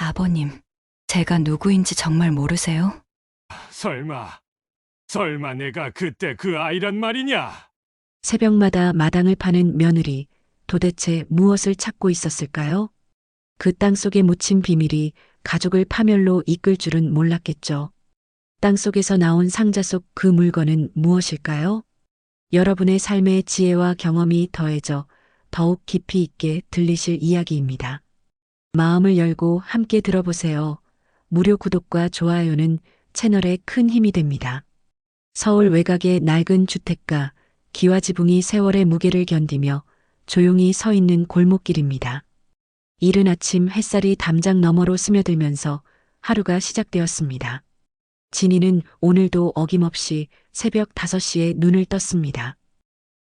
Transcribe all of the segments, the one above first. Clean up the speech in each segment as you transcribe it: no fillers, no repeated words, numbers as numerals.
아버님, 제가 누구인지 정말 모르세요? 설마 내가 그때 그 아이란 말이냐? 새벽마다 마당을 파는 며느리, 도대체 무엇을 찾고 있었을까요? 그 땅속에 묻힌 비밀이 가족을 파멸로 이끌 줄은 몰랐겠죠. 땅속에서 나온 상자 속 그 물건은 무엇일까요? 여러분의 삶의 지혜와 경험이 더해져 더욱 깊이 있게 들리실 이야기입니다. 마음을 열고 함께 들어보세요. 무료 구독과 좋아요는 채널에 큰 힘이 됩니다. 서울 외곽의 낡은 주택가, 기와지붕이 세월의 무게를 견디며 조용히 서 있는 골목길입니다. 이른 아침 햇살이 담장 너머로 스며들면서 하루가 시작되었습니다. 진이는 오늘도 어김없이 새벽 5시에 눈을 떴습니다.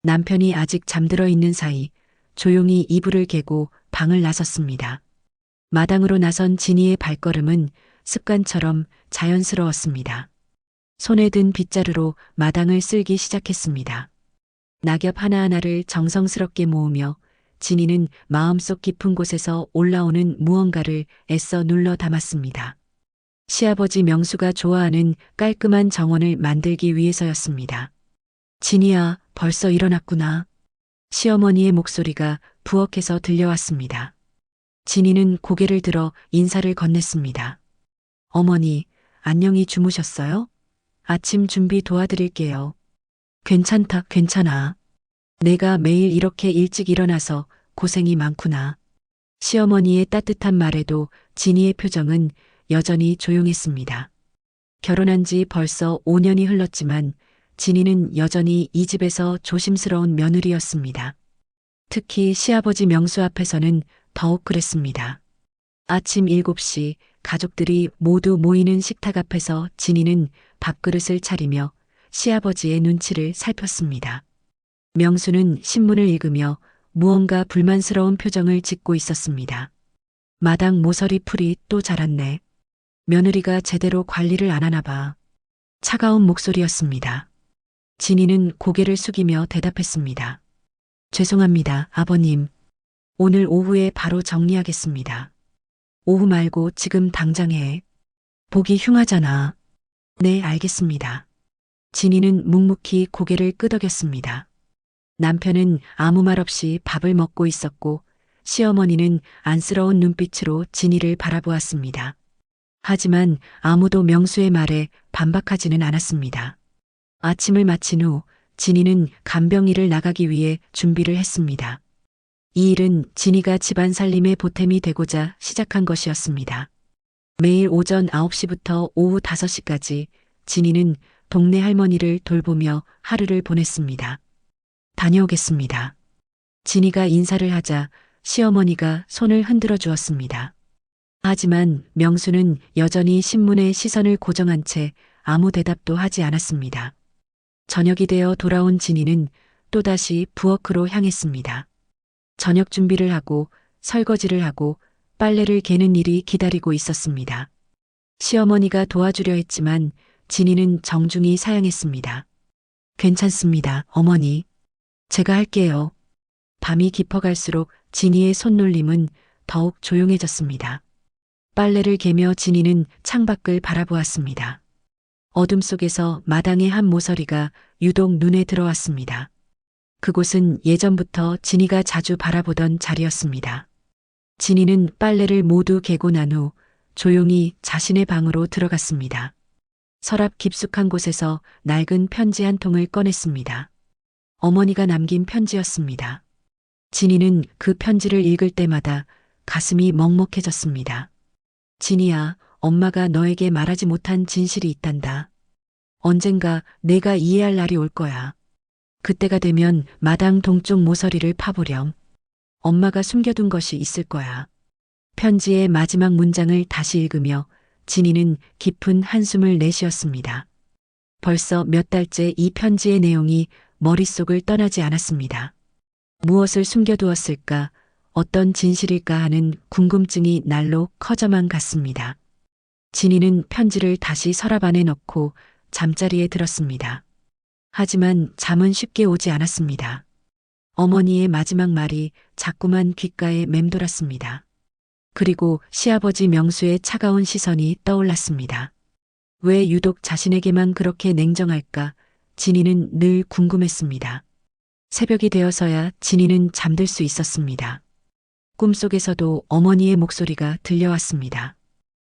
남편이 아직 잠들어 있는 사이 조용히 이불을 개고 방을 나섰습니다. 마당으로 나선 진이의 발걸음은 습관처럼 자연스러웠습니다. 손에 든 빗자루로 마당을 쓸기 시작했습니다. 낙엽 하나하나를 정성스럽게 모으며 진이는 마음속 깊은 곳에서 올라오는 무언가를 애써 눌러 담았습니다. 시아버지 명수가 좋아하는 깔끔한 정원을 만들기 위해서였습니다. 진이야, 벌써 일어났구나. 시어머니의 목소리가 부엌에서 들려왔습니다. 진이는 고개를 들어 인사를 건넸습니다. 어머니, 안녕히 주무셨어요? 아침 준비 도와드릴게요. 괜찮다, 괜찮아. 내가 매일 이렇게 일찍 일어나서 고생이 많구나. 시어머니의 따뜻한 말에도 진이의 표정은 여전히 조용했습니다. 결혼한 지 벌써 5년이 흘렀지만 진이는 여전히 이 집에서 조심스러운 며느리였습니다. 특히 시아버지 명수 앞에서는 더욱 그랬습니다. 아침 7시 가족들이 모두 모이는 식탁 앞에서 진이는 밥그릇을 차리며 시아버지의 눈치를 살폈습니다. 명수는 신문을 읽으며 무언가 불만스러운 표정을 짓고 있었습니다. 마당 모서리 풀이 또 자랐네. 며느리가 제대로 관리를 안 하나 봐. 차가운 목소리였습니다. 진이는 고개를 숙이며 대답했습니다. 죄송합니다, 아버님. 오늘 오후에 바로 정리하겠습니다. 오후 말고 지금 당장 해. 보기 흉하잖아. 네, 알겠습니다. 진이는 묵묵히 고개를 끄덕였습니다. 남편은 아무 말 없이 밥을 먹고 있었고 시어머니는 안쓰러운 눈빛으로 진이를 바라보았습니다. 하지만 아무도 명수의 말에 반박하지는 않았습니다. 아침을 마친 후 진이는 간병일을 나가기 위해 준비를 했습니다. 이 일은 진이가 집안 살림의 보탬이 되고자 시작한 것이었습니다. 매일 오전 9시부터 오후 5시까지 진이는 동네 할머니를 돌보며 하루를 보냈습니다. 다녀오겠습니다. 진이가 인사를 하자 시어머니가 손을 흔들어 주었습니다. 하지만 명수는 여전히 신문에 시선을 고정한 채 아무 대답도 하지 않았습니다. 저녁이 되어 돌아온 진이는 또다시 부엌으로 향했습니다. 저녁 준비를 하고 설거지를 하고 빨래를 개는 일이 기다리고 있었습니다. 시어머니가 도와주려 했지만 진이는 정중히 사양했습니다. 괜찮습니다, 어머니. 제가 할게요. 밤이 깊어갈수록 진이의 손놀림은 더욱 조용해졌습니다. 빨래를 개며 진이는 창밖을 바라보았습니다. 어둠 속에서 마당의 한 모서리가 유독 눈에 들어왔습니다. 그곳은 예전부터 진이가 자주 바라보던 자리였습니다. 진이는 빨래를 모두 개고 난 후 조용히 자신의 방으로 들어갔습니다. 서랍 깊숙한 곳에서 낡은 편지 한 통을 꺼냈습니다. 어머니가 남긴 편지였습니다. 진이는 그 편지를 읽을 때마다 가슴이 먹먹해졌습니다. 진이야, 엄마가 너에게 말하지 못한 진실이 있단다. 언젠가 내가 이해할 날이 올 거야. 그때가 되면 마당 동쪽 모서리를 파보렴. 엄마가 숨겨둔 것이 있을 거야. 편지의 마지막 문장을 다시 읽으며 진이는 깊은 한숨을 내쉬었습니다. 벌써 몇 달째 이 편지의 내용이 머릿속을 떠나지 않았습니다. 무엇을 숨겨두었을까, 어떤 진실일까 하는 궁금증이 날로 커져만 갔습니다. 진이는 편지를 다시 서랍 안에 넣고 잠자리에 들었습니다. 하지만 잠은 쉽게 오지 않았습니다. 어머니의 마지막 말이 자꾸만 귓가에 맴돌았습니다. 그리고 시아버지 명수의 차가운 시선이 떠올랐습니다. 왜 유독 자신에게만 그렇게 냉정할까? 진이는 늘 궁금했습니다. 새벽이 되어서야 진이는 잠들 수 있었습니다. 꿈속에서도 어머니의 목소리가 들려왔습니다.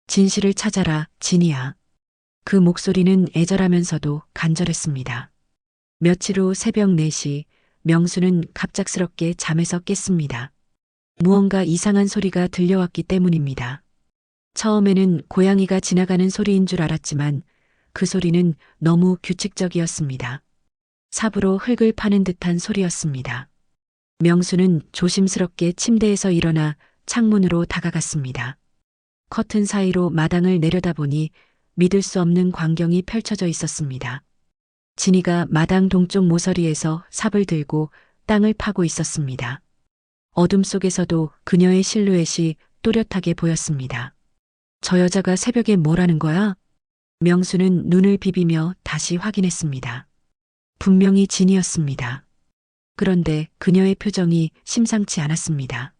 진실을 찾아라, 진이야. 그 목소리는 애절하면서도 간절했습니다. 며칠 후 새벽 4시, 명수는 갑작스럽게 잠에서 깼습니다. 무언가 이상한 소리가 들려왔기 때문입니다. 처음에는 고양이가 지나가는 소리인 줄 알았지만 그 소리는 너무 규칙적이었습니다. 삽으로 흙을 파는 듯한 소리였습니다. 명수는 조심스럽게 침대에서 일어나 창문으로 다가갔습니다. 커튼 사이로 마당을 내려다보니 믿을 수 없는 광경이 펼쳐져 있었습니다. 진이가 마당 동쪽 모서리에서 삽을 들고 땅을 파고 있었습니다. 어둠 속에서도 그녀의 실루엣이 또렷하게 보였습니다. 저 여자가 새벽에 뭘 하는 거야? 명수는 눈을 비비며 다시 확인했습니다. 분명히 진이었습니다. 그런데 그녀의 표정이 심상치 않았습니다.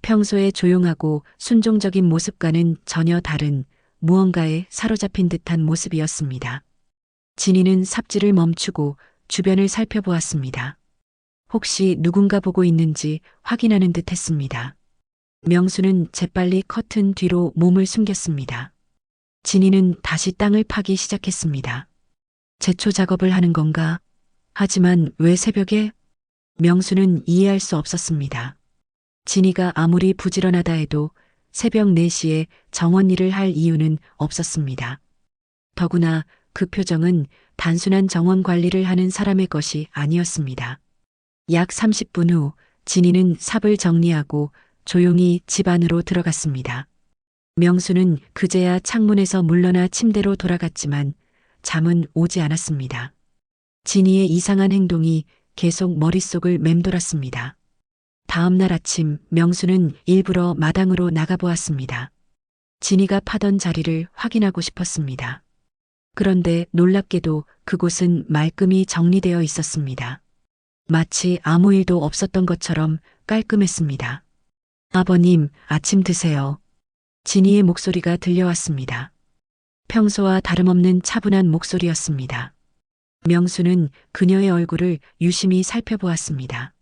평소에 조용하고 순종적인 모습과는 전혀 다른 무언가에 사로잡힌 듯한 모습이었습니다. 진이는 삽질을 멈추고 주변을 살펴보았습니다. 혹시 누군가 보고 있는지 확인하는 듯 했습니다. 명수는 재빨리 커튼 뒤로 몸을 숨겼습니다. 진이는 다시 땅을 파기 시작했습니다. 제초 작업을 하는 건가? 하지만 왜 새벽에? 명수는 이해할 수 없었습니다. 진이가 아무리 부지런하다 해도 새벽 4시에 정원 일을 할 이유는 없었습니다. 더구나 그 표정은 단순한 정원 관리를 하는 사람의 것이 아니었습니다. 약 30분 후 진이는 삽을 정리하고 조용히 집 안으로 들어갔습니다. 명수는 그제야 창문에서 물러나 침대로 돌아갔지만 잠은 오지 않았습니다. 진이의 이상한 행동이 계속 머릿속을 맴돌았습니다. 다음 날 아침 명수는 일부러 마당으로 나가보았습니다. 진이가 파던 자리를 확인하고 싶었습니다. 그런데 놀랍게도 그곳은 말끔히 정리되어 있었습니다. 마치 아무 일도 없었던 것처럼 깔끔했습니다. 아버님, 아침 드세요. 진이의 목소리가 들려왔습니다. 평소와 다름없는 차분한 목소리였습니다. 명수는 그녀의 얼굴을 유심히 살펴보았습니다.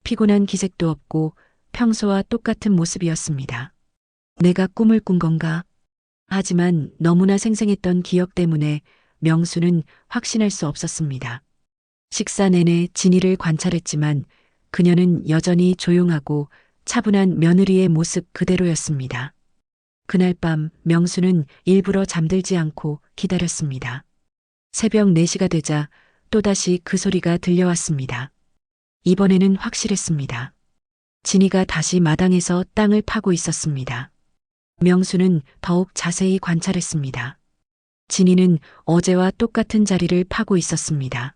피곤한 기색도 없고 평소와 똑같은 모습이었습니다. 내가 꿈을 꾼 건가? 하지만 너무나 생생했던 기억 때문에 명수는 확신할 수 없었습니다. 식사 내내 진이를 관찰했지만 그녀는 여전히 조용하고 차분한 며느리의 모습 그대로였습니다. 그날 밤 명수는 일부러 잠들지 않고 기다렸습니다. 새벽 4시가 되자 또다시 그 소리가 들려왔습니다. 이번에는 확실했습니다. 진이가 다시 마당에서 땅을 파고 있었습니다. 명수는 더욱 자세히 관찰했습니다. 진이는 어제와 똑같은 자리를 파고 있었습니다.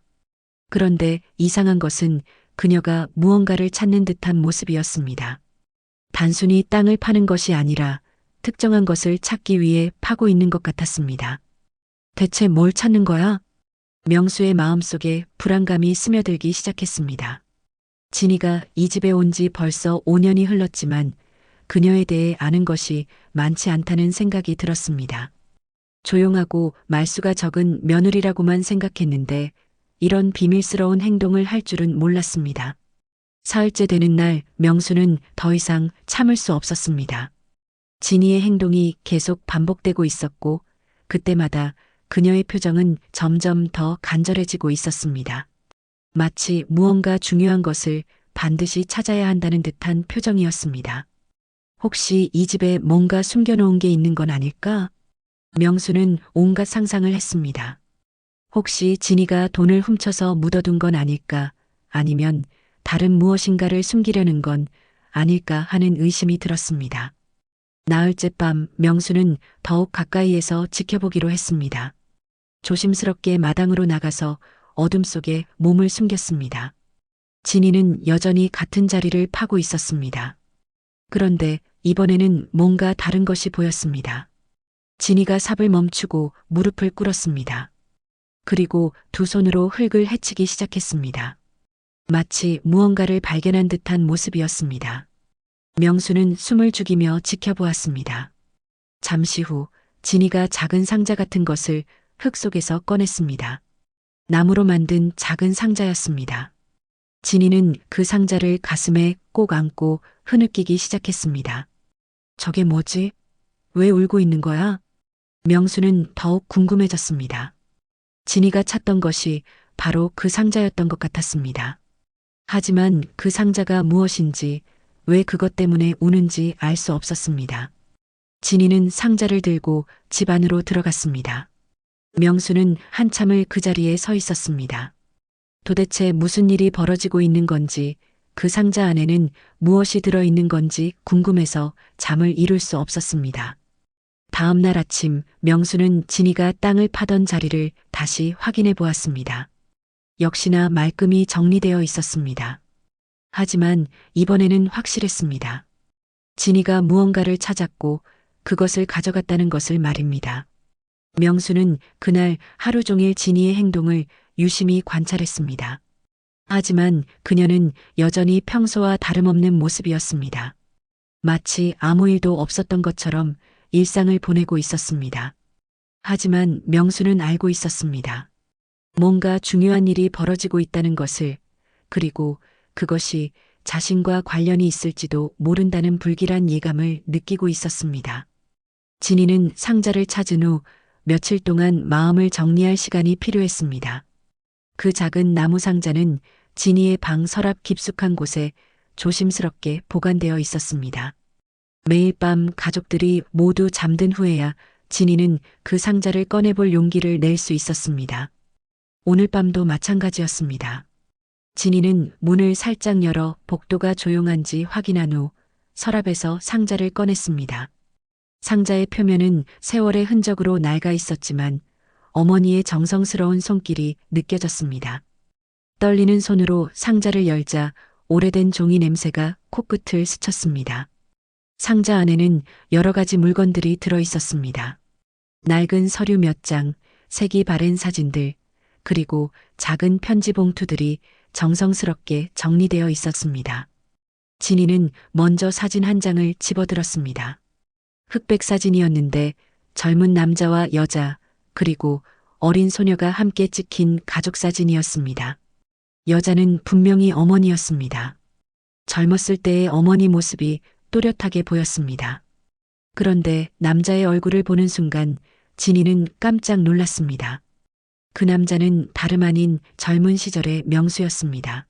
그런데 이상한 것은 그녀가 무언가를 찾는 듯한 모습이었습니다. 단순히 땅을 파는 것이 아니라 특정한 것을 찾기 위해 파고 있는 것 같았습니다. 대체 뭘 찾는 거야? 명수의 마음속에 불안감이 스며들기 시작했습니다. 진이가 이 집에 온 지 벌써 5년이 흘렀지만 그녀에 대해 아는 것이 많지 않다는 생각이 들었습니다. 조용하고 말수가 적은 며느리라고만 생각했는데 이런 비밀스러운 행동을 할 줄은 몰랐습니다. 사흘째 되는 날 명수는 더 이상 참을 수 없었습니다. 진이의 행동이 계속 반복되고 있었고 그때마다 그녀의 표정은 점점 더 간절해지고 있었습니다. 마치 무언가 중요한 것을 반드시 찾아야 한다는 듯한 표정이었습니다. 혹시 이 집에 뭔가 숨겨놓은 게 있는 건 아닐까? 명수는 온갖 상상을 했습니다. 혹시 진이가 돈을 훔쳐서 묻어둔 건 아닐까? 아니면 다른 무엇인가를 숨기려는 건 아닐까 하는 의심이 들었습니다. 나흘째 밤 명수는 더욱 가까이에서 지켜보기로 했습니다. 조심스럽게 마당으로 나가서 어둠 속에 몸을 숨겼습니다. 진이는 여전히 같은 자리를 파고 있었습니다. 그런데 이번에는 뭔가 다른 것이 보였습니다. 진이가 삽을 멈추고 무릎을 꿇었습니다. 그리고 두 손으로 흙을 헤치기 시작했습니다. 마치 무언가를 발견한 듯한 모습이었습니다. 명수는 숨을 죽이며 지켜보았습니다. 잠시 후 진이가 작은 상자 같은 것을 흙 속에서 꺼냈습니다. 나무로 만든 작은 상자였습니다. 진이는 그 상자를 가슴에 꼭 안고 흐느끼기 시작했습니다. 저게 뭐지? 왜 울고 있는 거야? 명수는 더욱 궁금해졌습니다. 진이가 찾던 것이 바로 그 상자였던 것 같았습니다. 하지만 그 상자가 무엇인지, 왜 그것 때문에 우는지 알 수 없었습니다. 진이는 상자를 들고 집 안으로 들어갔습니다. 명수는 한참을 그 자리에 서 있었습니다. 도대체 무슨 일이 벌어지고 있는 건지, 그 상자 안에는 무엇이 들어있는 건지 궁금해서 잠을 이룰 수 없었습니다. 다음 날 아침 명수는 진이가 땅을 파던 자리를 다시 확인해 보았습니다. 역시나 말끔히 정리되어 있었습니다. 하지만 이번에는 확실했습니다. 진이가 무언가를 찾았고 그것을 가져갔다는 것을 말입니다. 명수는 그날 하루 종일 진이의 행동을 유심히 관찰했습니다. 하지만 그녀는 여전히 평소와 다름없는 모습이었습니다. 마치 아무 일도 없었던 것처럼 일상을 보내고 있었습니다. 하지만 명수는 알고 있었습니다. 뭔가 중요한 일이 벌어지고 있다는 것을, 그리고 그것이 자신과 관련이 있을지도 모른다는 불길한 예감을 느끼고 있었습니다. 진이는 상자를 찾은 후 며칠 동안 마음을 정리할 시간이 필요했습니다. 그 작은 나무 상자는 진이의 방 서랍 깊숙한 곳에 조심스럽게 보관되어 있었습니다. 매일 밤 가족들이 모두 잠든 후에야 진이는 그 상자를 꺼내볼 용기를 낼 수 있었습니다. 오늘 밤도 마찬가지였습니다. 진이는 문을 살짝 열어 복도가 조용한지 확인한 후 서랍에서 상자를 꺼냈습니다. 상자의 표면은 세월의 흔적으로 낡아 있었지만 어머니의 정성스러운 손길이 느껴졌습니다. 떨리는 손으로 상자를 열자 오래된 종이 냄새가 코끝을 스쳤습니다. 상자 안에는 여러 가지 물건들이 들어 있었습니다. 낡은 서류 몇 장, 색이 바랜 사진들, 그리고 작은 편지 봉투들이 정성스럽게 정리되어 있었습니다. 진이는 먼저 사진 한 장을 집어들었습니다. 흑백 사진이었는데 젊은 남자와 여자, 그리고 어린 소녀가 함께 찍힌 가족 사진이었습니다. 여자는 분명히 어머니였습니다. 젊었을 때의 어머니 모습이 또렷하게 보였습니다. 그런데 남자의 얼굴을 보는 순간 진이는 깜짝 놀랐습니다. 그 남자는 다름 아닌 젊은 시절의 명수였습니다.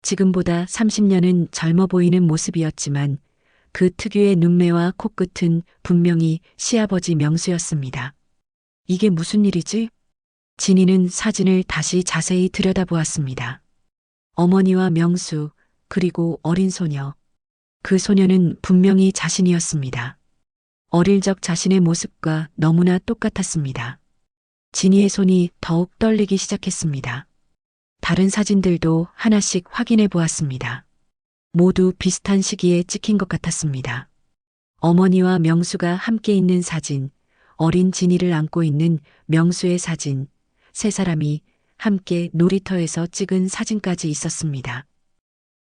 지금보다 30년은 젊어 보이는 모습이었지만 그 특유의 눈매와 코끝은 분명히 시아버지 명수였습니다. 이게 무슨 일이지? 진이는 사진을 다시 자세히 들여다보았습니다. 어머니와 명수, 그리고 어린 소녀. 그 소녀는 분명히 자신이었습니다. 어릴 적 자신의 모습과 너무나 똑같았습니다. 진이의 손이 더욱 떨리기 시작했습니다. 다른 사진들도 하나씩 확인해 보았습니다. 모두 비슷한 시기에 찍힌 것 같았습니다. 어머니와 명수가 함께 있는 사진, 어린 진이를 안고 있는 명수의 사진, 세 사람이 함께 놀이터에서 찍은 사진까지 있었습니다.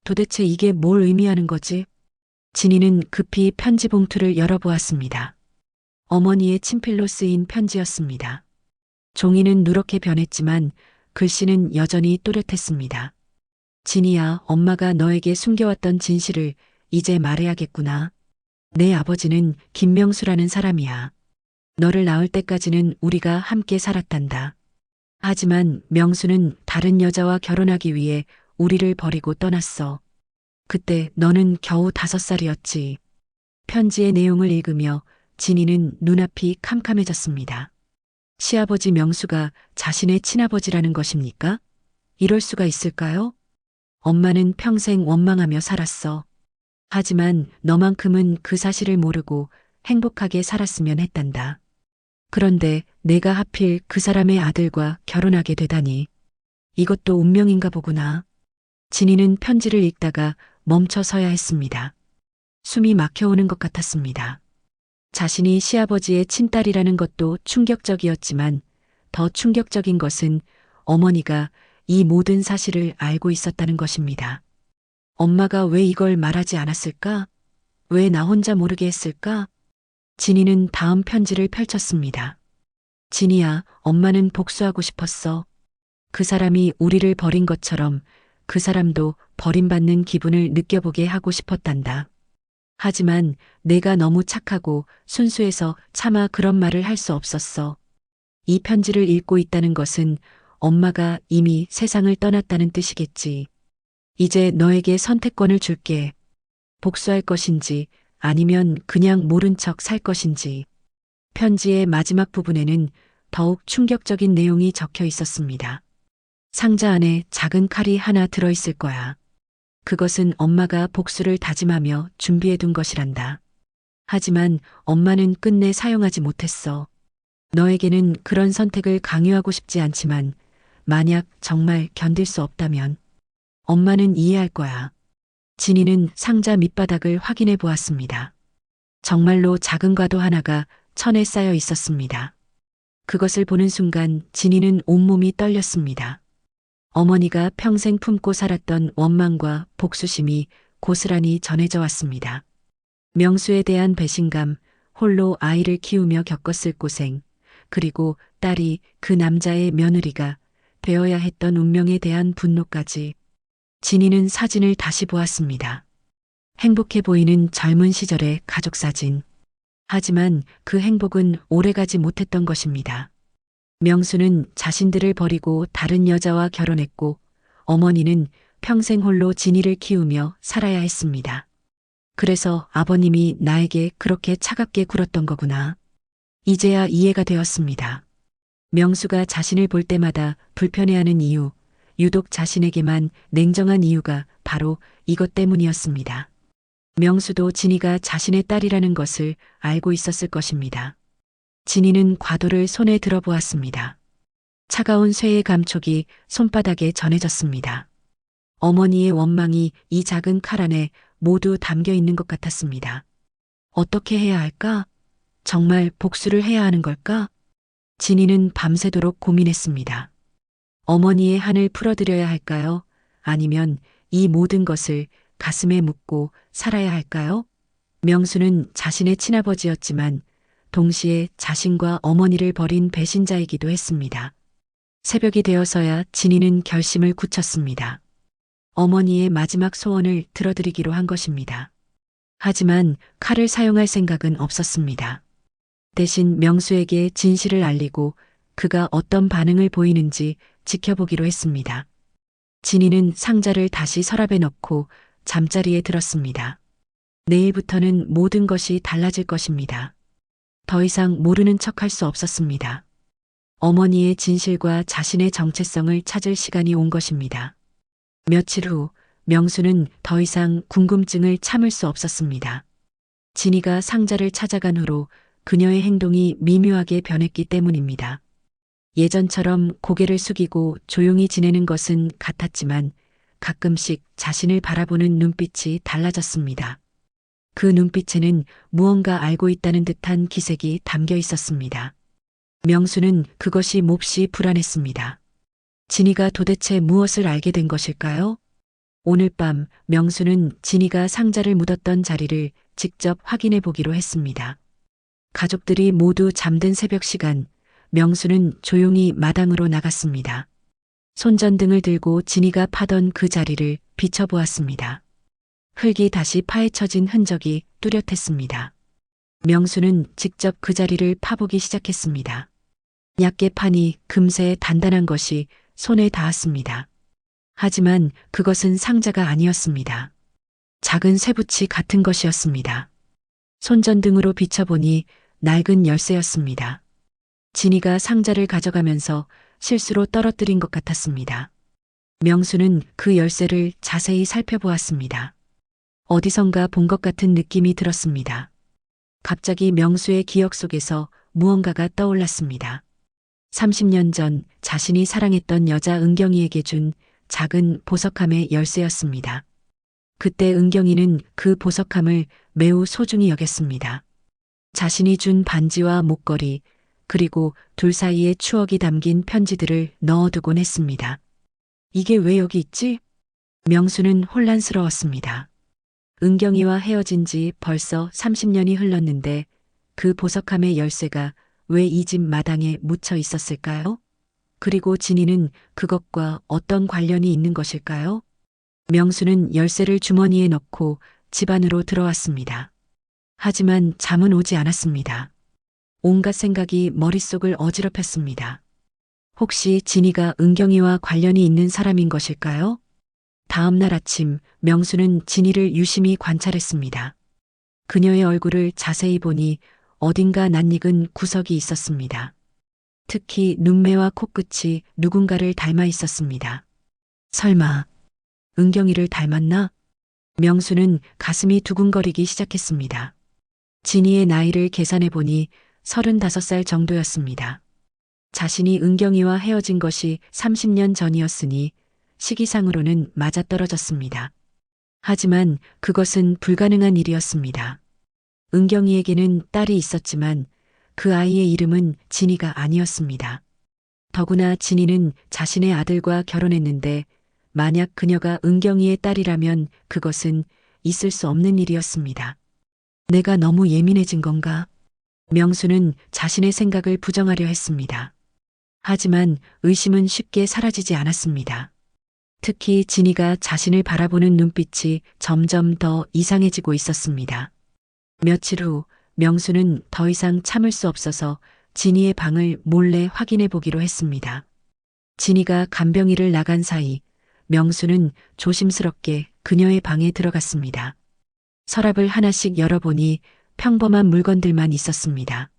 도대체 이게 뭘 의미하는 거지? 진이는 급히 편지 봉투를 열어보았습니다. 어머니의 친필로 쓰인 편지였습니다. 종이는 누렇게 변했지만 글씨는 여전히 또렷했습니다. 진이야, 엄마가 너에게 숨겨왔던 진실을 이제 말해야겠구나. 내 아버지는 김명수라는 사람이야. 너를 낳을 때까지는 우리가 함께 살았단다. 하지만 명수는 다른 여자와 결혼하기 위해 우리를 버리고 떠났어. 그때 너는 겨우 5살이었지. 편지의 내용을 읽으며 진이는 눈앞이 캄캄해졌습니다. 시아버지 명수가 자신의 친아버지라는 것입니까? 이럴 수가 있을까요? 엄마는 평생 원망하며 살았어. 하지만 너만큼은 그 사실을 모르고 행복하게 살았으면 했단다. 그런데 내가 하필 그 사람의 아들과 결혼하게 되다니. 이것도 운명인가 보구나. 진이는 편지를 읽다가 멈춰 서야 했습니다. 숨이 막혀오는 것 같았습니다. 자신이 시아버지의 친딸이라는 것도 충격적이었지만 더 충격적인 것은 어머니가 이 모든 사실을 알고 있었다는 것입니다. 엄마가 왜 이걸 말하지 않았을까? 왜 나 혼자 모르게 했을까? 진이는 다음 편지를 펼쳤습니다. 진이야, 엄마는 복수하고 싶었어. 그 사람이 우리를 버린 것처럼 그 사람도 버림받는 기분을 느껴보게 하고 싶었단다. 하지만 내가 너무 착하고 순수해서 차마 그런 말을 할 수 없었어. 이 편지를 읽고 있다는 것은 엄마가 이미 세상을 떠났다는 뜻이겠지. 이제 너에게 선택권을 줄게. 복수할 것인지 아니면 그냥 모른 척 살 것인지. 편지의 마지막 부분에는 더욱 충격적인 내용이 적혀 있었습니다. 상자 안에 작은 칼이 하나 들어있을 거야. 그것은 엄마가 복수를 다짐하며 준비해둔 것이란다. 하지만 엄마는 끝내 사용하지 못했어. 너에게는 그런 선택을 강요하고 싶지 않지만 만약 정말 견딜 수 없다면 엄마는 이해할 거야. 진이는 상자 밑바닥을 확인해 보았습니다. 정말로 작은 과도 하나가 천에 쌓여 있었습니다. 그것을 보는 순간 진이는 온몸이 떨렸습니다. 어머니가 평생 품고 살았던 원망과 복수심이 고스란히 전해져 왔습니다. 명수에 대한 배신감, 홀로 아이를 키우며 겪었을 고생, 그리고 딸이 그 남자의 며느리가 되어야 했던 운명에 대한 분노까지. 진이는 사진을 다시 보았습니다. 행복해 보이는 젊은 시절의 가족 사진. 하지만 그 행복은 오래가지 못했던 것입니다. 명수는 자신들을 버리고 다른 여자와 결혼했고 어머니는 평생 홀로 진이를 키우며 살아야 했습니다. 그래서 아버님이 나에게 그렇게 차갑게 굴었던 거구나. 이제야 이해가 되었습니다. 명수가 자신을 볼 때마다 불편해하는 이유, 유독 자신에게만 냉정한 이유가 바로 이것 때문이었습니다. 명수도 진이가 자신의 딸이라는 것을 알고 있었을 것입니다. 진이는 과도를 손에 들어보았습니다. 차가운 쇠의 감촉이 손바닥에 전해졌습니다. 어머니의 원망이 이 작은 칼 안에 모두 담겨 있는 것 같았습니다. 어떻게 해야 할까? 정말 복수를 해야 하는 걸까? 진이는 밤새도록 고민했습니다. 어머니의 한을 풀어드려야 할까요? 아니면 이 모든 것을 가슴에 묻고 살아야 할까요? 명수는 자신의 친아버지였지만 동시에 자신과 어머니를 버린 배신자이기도 했습니다. 새벽이 되어서야 진이는 결심을 굳혔습니다. 어머니의 마지막 소원을 들어드리기로 한 것입니다. 하지만 칼을 사용할 생각은 없었습니다. 대신 명수에게 진실을 알리고 그가 어떤 반응을 보이는지 지켜보기로 했습니다. 진이는 상자를 다시 서랍에 넣고 잠자리에 들었습니다. 내일부터는 모든 것이 달라질 것입니다. 더 이상 모르는 척할 수 없었습니다. 어머니의 진실과 자신의 정체성을 찾을 시간이 온 것입니다. 며칠 후 명수는 더 이상 궁금증을 참을 수 없었습니다. 진이가 상자를 찾아간 후로 그녀의 행동이 미묘하게 변했기 때문입니다. 예전처럼 고개를 숙이고 조용히 지내는 것은 같았지만 가끔씩 자신을 바라보는 눈빛이 달라졌습니다. 그 눈빛에는 무언가 알고 있다는 듯한 기색이 담겨 있었습니다. 명수는 그것이 몹시 불안했습니다. 진이가 도대체 무엇을 알게 된 것일까요? 오늘 밤 명수는 진이가 상자를 묻었던 자리를 직접 확인해 보기로 했습니다. 가족들이 모두 잠든 새벽 시간, 명수는 조용히 마당으로 나갔습니다. 손전등을 들고 진이가 파던 그 자리를 비춰보았습니다. 흙이 다시 파헤쳐진 흔적이 뚜렷했습니다. 명수는 직접 그 자리를 파보기 시작했습니다. 얇게 파니 금세 단단한 것이 손에 닿았습니다. 하지만 그것은 상자가 아니었습니다. 작은 쇠붙이 같은 것이었습니다. 손전등으로 비춰보니 낡은 열쇠였습니다. 진이가 상자를 가져가면서 실수로 떨어뜨린 것 같았습니다. 명수는 그 열쇠를 자세히 살펴보았습니다. 어디선가 본 것 같은 느낌이 들었습니다. 갑자기 명수의 기억 속에서 무언가가 떠올랐습니다. 30년 전 자신이 사랑했던 여자 은경이에게 준 작은 보석함의 열쇠였습니다. 그때 은경이는 그 보석함을 매우 소중히 여겼습니다. 자신이 준 반지와 목걸이, 그리고 둘 사이의 추억이 담긴 편지들을 넣어두곤 했습니다. 이게 왜 여기 있지? 명수는 혼란스러웠습니다. 은경이와 헤어진 지 벌써 30년이 흘렀는데 그 보석함의 열쇠가 왜 이 집 마당에 묻혀 있었을까요? 그리고 진이는 그것과 어떤 관련이 있는 것일까요? 명수는 열쇠를 주머니에 넣고 집 안으로 들어왔습니다. 하지만 잠은 오지 않았습니다. 온갖 생각이 머릿속을 어지럽혔습니다. 혹시 진이가 은경이와 관련이 있는 사람인 것일까요? 다음 날 아침 명수는 진이를 유심히 관찰했습니다. 그녀의 얼굴을 자세히 보니 어딘가 낯익은 구석이 있었습니다. 특히 눈매와 코끝이 누군가를 닮아 있었습니다. 설마 은경이를 닮았나? 명수는 가슴이 두근거리기 시작했습니다. 진이의 나이를 계산해 보니 35살 정도였습니다. 자신이 은경이와 헤어진 것이 30년 전이었으니 시기상으로는 맞아떨어졌습니다. 하지만 그것은 불가능한 일이었습니다. 은경이에게는 딸이 있었지만 그 아이의 이름은 진이가 아니었습니다. 더구나 진이는 자신의 아들과 결혼했는데 만약 그녀가 은경이의 딸이라면 그것은 있을 수 없는 일이었습니다. 내가 너무 예민해진 건가? 명수는 자신의 생각을 부정하려 했습니다. 하지만 의심은 쉽게 사라지지 않았습니다. 특히 진이가 자신을 바라보는 눈빛이 점점 더 이상해지고 있었습니다. 며칠 후 명수는 더 이상 참을 수 없어서 진이의 방을 몰래 확인해 보기로 했습니다. 진이가 간병인을 나간 사이 명수는 조심스럽게 그녀의 방에 들어갔습니다. 서랍을 하나씩 열어보니 평범한 물건들만 있었습니다.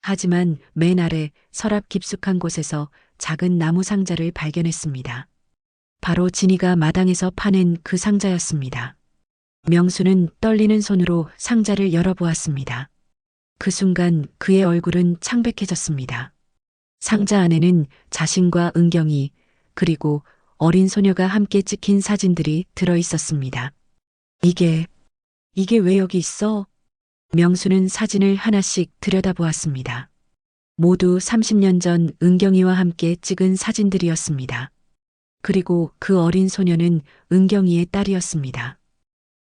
하지만 맨 아래 서랍 깊숙한 곳에서 작은 나무 상자를 발견했습니다. 바로 진이가 마당에서 파낸 그 상자였습니다. 명수는 떨리는 손으로 상자를 열어보았습니다. 그 순간 그의 얼굴은 창백해졌습니다. 상자 안에는 자신과 은경이 그리고 어린 소녀가 함께 찍힌 사진들이 들어 있었습니다. 이게 왜 여기 있어? 명수는 사진을 하나씩 들여다보았습니다. 모두 30년 전 은경이와 함께 찍은 사진들이었습니다. 그리고 그 어린 소녀는 은경이의 딸이었습니다.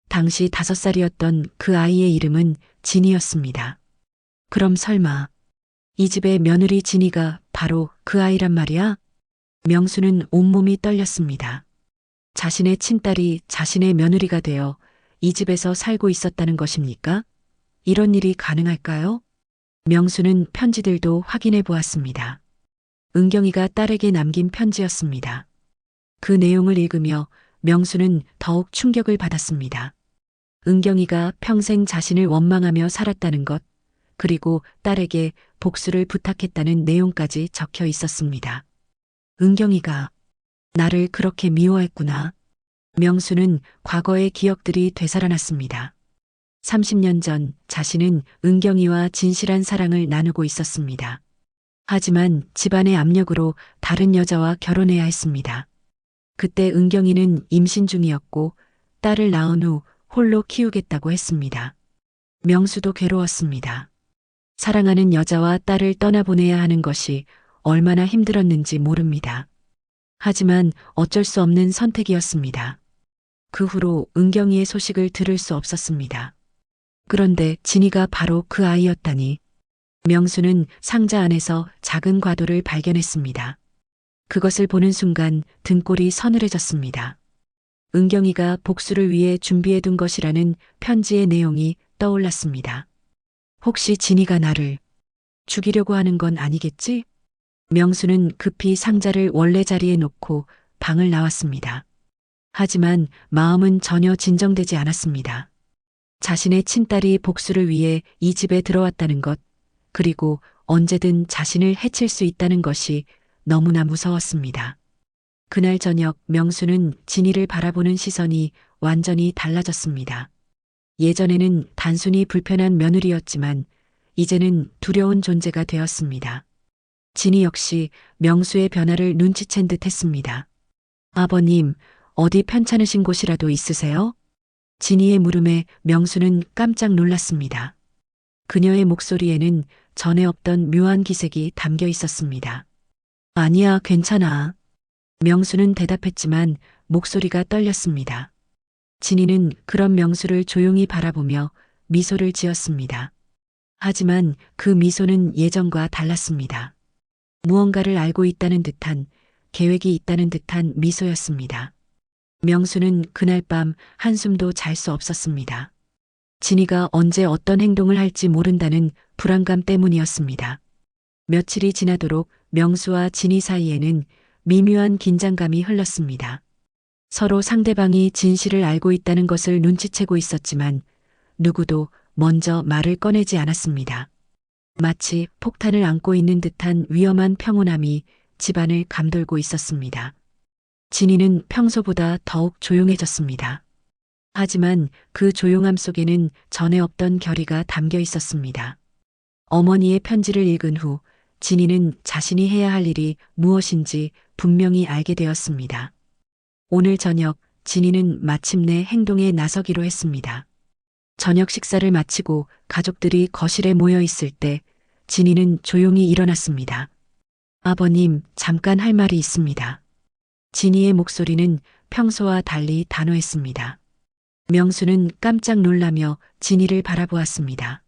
당시 5살이었던 그 아이의 이름은 진이었습니다. 그럼 설마 이 집의 며느리 진이가 바로 그 아이란 말이야? 명수는 온몸이 떨렸습니다. 자신의 친딸이 자신의 며느리가 되어 이 집에서 살고 있었다는 것입니까? 이런 일이 가능할까요? 명수는 편지들도 확인해 보았습니다. 은경이가 딸에게 남긴 편지였습니다. 그 내용을 읽으며 명수는 더욱 충격을 받았습니다. 은경이가 평생 자신을 원망하며 살았다는 것, 그리고 딸에게 복수를 부탁했다는 내용까지 적혀 있었습니다. 은경이가 나를 그렇게 미워했구나. 명수는 과거의 기억들이 되살아났습니다. 30년 전 자신은 은경이와 진실한 사랑을 나누고 있었습니다. 하지만 집안의 압력으로 다른 여자와 결혼해야 했습니다. 그때 은경이는 임신 중이었고 딸을 낳은 후 홀로 키우겠다고 했습니다. 명수도 괴로웠습니다. 사랑하는 여자와 딸을 떠나보내야 하는 것이 얼마나 힘들었는지 모릅니다. 하지만 어쩔 수 없는 선택이었습니다. 그 후로 은경이의 소식을 들을 수 없었습니다. 그런데 진이가 바로 그 아이였다니. 명수는 상자 안에서 작은 과도를 발견했습니다. 그것을 보는 순간 등골이 서늘해졌습니다. 은경이가 복수를 위해 준비해둔 것이라는 편지의 내용이 떠올랐습니다. 혹시 진이가 나를 죽이려고 하는 건 아니겠지? 명수는 급히 상자를 원래 자리에 놓고 방을 나왔습니다. 하지만 마음은 전혀 진정되지 않았습니다. 자신의 친딸이 복수를 위해 이 집에 들어왔다는 것, 그리고 언제든 자신을 해칠 수 있다는 것이 너무나 무서웠습니다. 그날 저녁 명수는 진이를 바라보는 시선이 완전히 달라졌습니다. 예전에는 단순히 불편한 며느리였지만 이제는 두려운 존재가 되었습니다. 진이 역시 명수의 변화를 눈치챈 듯 했습니다. 아버님, 어디 편찮으신 곳이라도 있으세요? 진이의 물음에 명수는 깜짝 놀랐습니다. 그녀의 목소리에는 전에 없던 묘한 기색이 담겨 있었습니다. 아니야, 괜찮아. 명수는 대답했지만 목소리가 떨렸습니다. 진이는 그런 명수를 조용히 바라보며 미소를 지었습니다. 하지만 그 미소는 예전과 달랐습니다. 무언가를 알고 있다는 듯한, 계획이 있다는 듯한 미소였습니다. 명수는 그날 밤 한숨도 잘 수 없었습니다. 진이가 언제 어떤 행동을 할지 모른다는 불안감 때문이었습니다. 며칠이 지나도록 명수와 진이 사이에는 미묘한 긴장감이 흘렀습니다. 서로 상대방이 진실을 알고 있다는 것을 눈치채고 있었지만 누구도 먼저 말을 꺼내지 않았습니다. 마치 폭탄을 안고 있는 듯한 위험한 평온함이 집안을 감돌고 있었습니다. 진이는 평소보다 더욱 조용해졌습니다. 하지만 그 조용함 속에는 전에 없던 결의가 담겨 있었습니다. 어머니의 편지를 읽은 후 진이는 자신이 해야 할 일이 무엇인지 분명히 알게 되었습니다. 오늘 저녁 진이는 마침내 행동에 나서기로 했습니다. 저녁 식사를 마치고 가족들이 거실에 모여 있을 때 진이는 조용히 일어났습니다. 아버님, 잠깐 할 말이 있습니다. 진이의 목소리는 평소와 달리 단호했습니다. 명수는 깜짝 놀라며 진이를 바라보았습니다.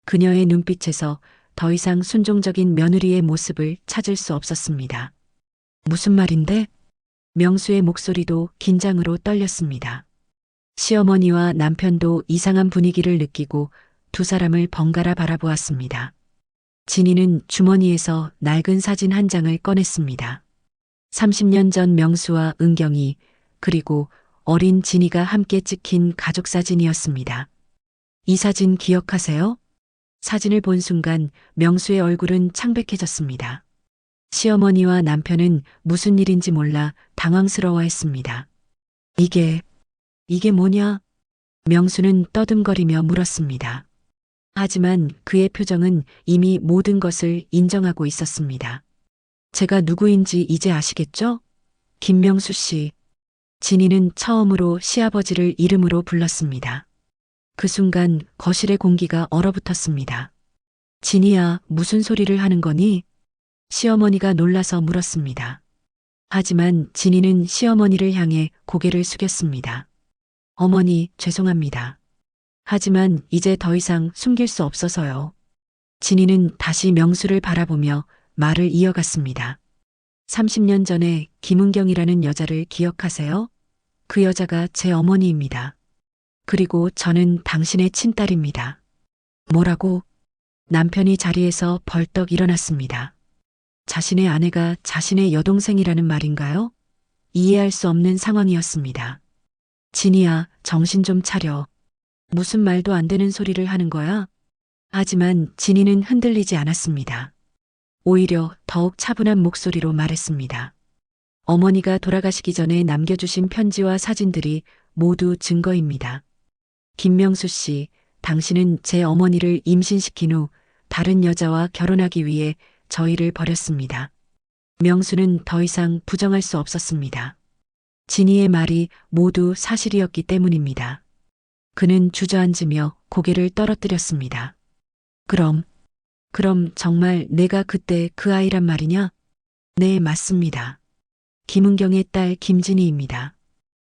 그녀의 눈빛에서 더 이상 순종적인 며느리의 모습을 찾을 수 없었습니다. 무슨 말인데? 명수의 목소리도 긴장으로 떨렸습니다. 시어머니와 남편도 이상한 분위기를 느끼고 두 사람을 번갈아 바라보았습니다. 진이는 주머니에서 낡은 사진 한 장을 꺼냈습니다. 30년 전 명수와 은경이 그리고 어린 진이가 함께 찍힌 가족 사진이었습니다. 이 사진 기억하세요? 사진을 본 순간 명수의 얼굴은 창백해졌습니다. 시어머니와 남편은 무슨 일인지 몰라 당황스러워했습니다. 이게 뭐냐? 명수는 떠듬거리며 물었습니다. 하지만 그의 표정은 이미 모든 것을 인정하고 있었습니다. 제가 누구인지 이제 아시겠죠? 김명수 씨. 진이는 처음으로 시아버지를 이름으로 불렀습니다. 그 순간 거실의 공기가 얼어붙었습니다. 진이야, 무슨 소리를 하는 거니? 시어머니가 놀라서 물었습니다. 하지만 진이는 시어머니를 향해 고개를 숙였습니다. 어머니, 죄송합니다. 하지만 이제 더 이상 숨길 수 없어서요. 진이는 다시 명수를 바라보며 말을 이어갔습니다. 30년 전에 김은경이라는 여자를 기억하세요? 그 여자가 제 어머니입니다. 그리고 저는 당신의 친딸입니다. 뭐라고? 남편이 자리에서 벌떡 일어났습니다. 자신의 아내가 자신의 여동생이라는 말인가요? 이해할 수 없는 상황이었습니다. 진이야, 정신 좀 차려. 무슨 말도 안 되는 소리를 하는 거야? 하지만 진이는 흔들리지 않았습니다. 오히려 더욱 차분한 목소리로 말했습니다. 어머니가 돌아가시기 전에 남겨주신 편지와 사진들이 모두 증거입니다. 김명수 씨, 당신은 제 어머니를 임신시킨 후 다른 여자와 결혼하기 위해 저희를 버렸습니다. 명수는 더 이상 부정할 수 없었습니다. 진이의 말이 모두 사실이었기 때문입니다. 그는 주저앉으며 고개를 떨어뜨렸습니다. 그럼 정말 내가 그때 그 아이란 말이냐? 네, 맞습니다. 김은경의 딸 김진희입니다.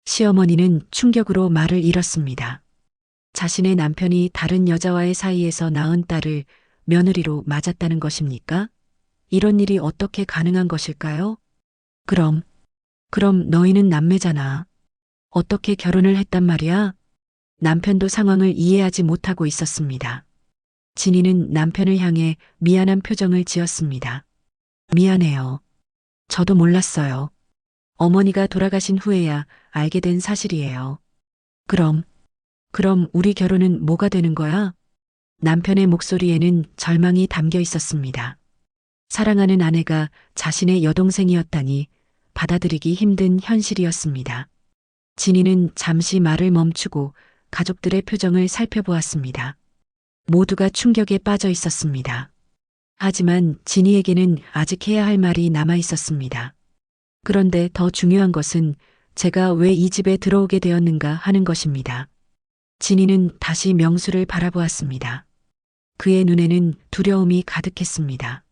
시어머니는 충격으로 말을 잃었습니다. 자신의 남편이 다른 여자와의 사이에서 낳은 딸을 며느리로 맞았다는 것입니까? 이런 일이 어떻게 가능한 것일까요? 그럼 너희는 남매잖아. 어떻게 결혼을 했단 말이야? 남편도 상황을 이해하지 못하고 있었습니다. 진이는 남편을 향해 미안한 표정을 지었습니다. 미안해요. 저도 몰랐어요. 어머니가 돌아가신 후에야 알게 된 사실이에요. 그럼 우리 결혼은 뭐가 되는 거야? 남편의 목소리에는 절망이 담겨 있었습니다. 사랑하는 아내가 자신의 여동생이었다니 받아들이기 힘든 현실이었습니다. 진이는 잠시 말을 멈추고 가족들의 표정을 살펴보았습니다. 모두가 충격에 빠져 있었습니다. 하지만 진이에게는 아직 해야 할 말이 남아 있었습니다. 그런데 더 중요한 것은 제가 왜 이 집에 들어오게 되었는가 하는 것입니다. 진이는 다시 명수를 바라보았습니다. 그의 눈에는 두려움이 가득했습니다.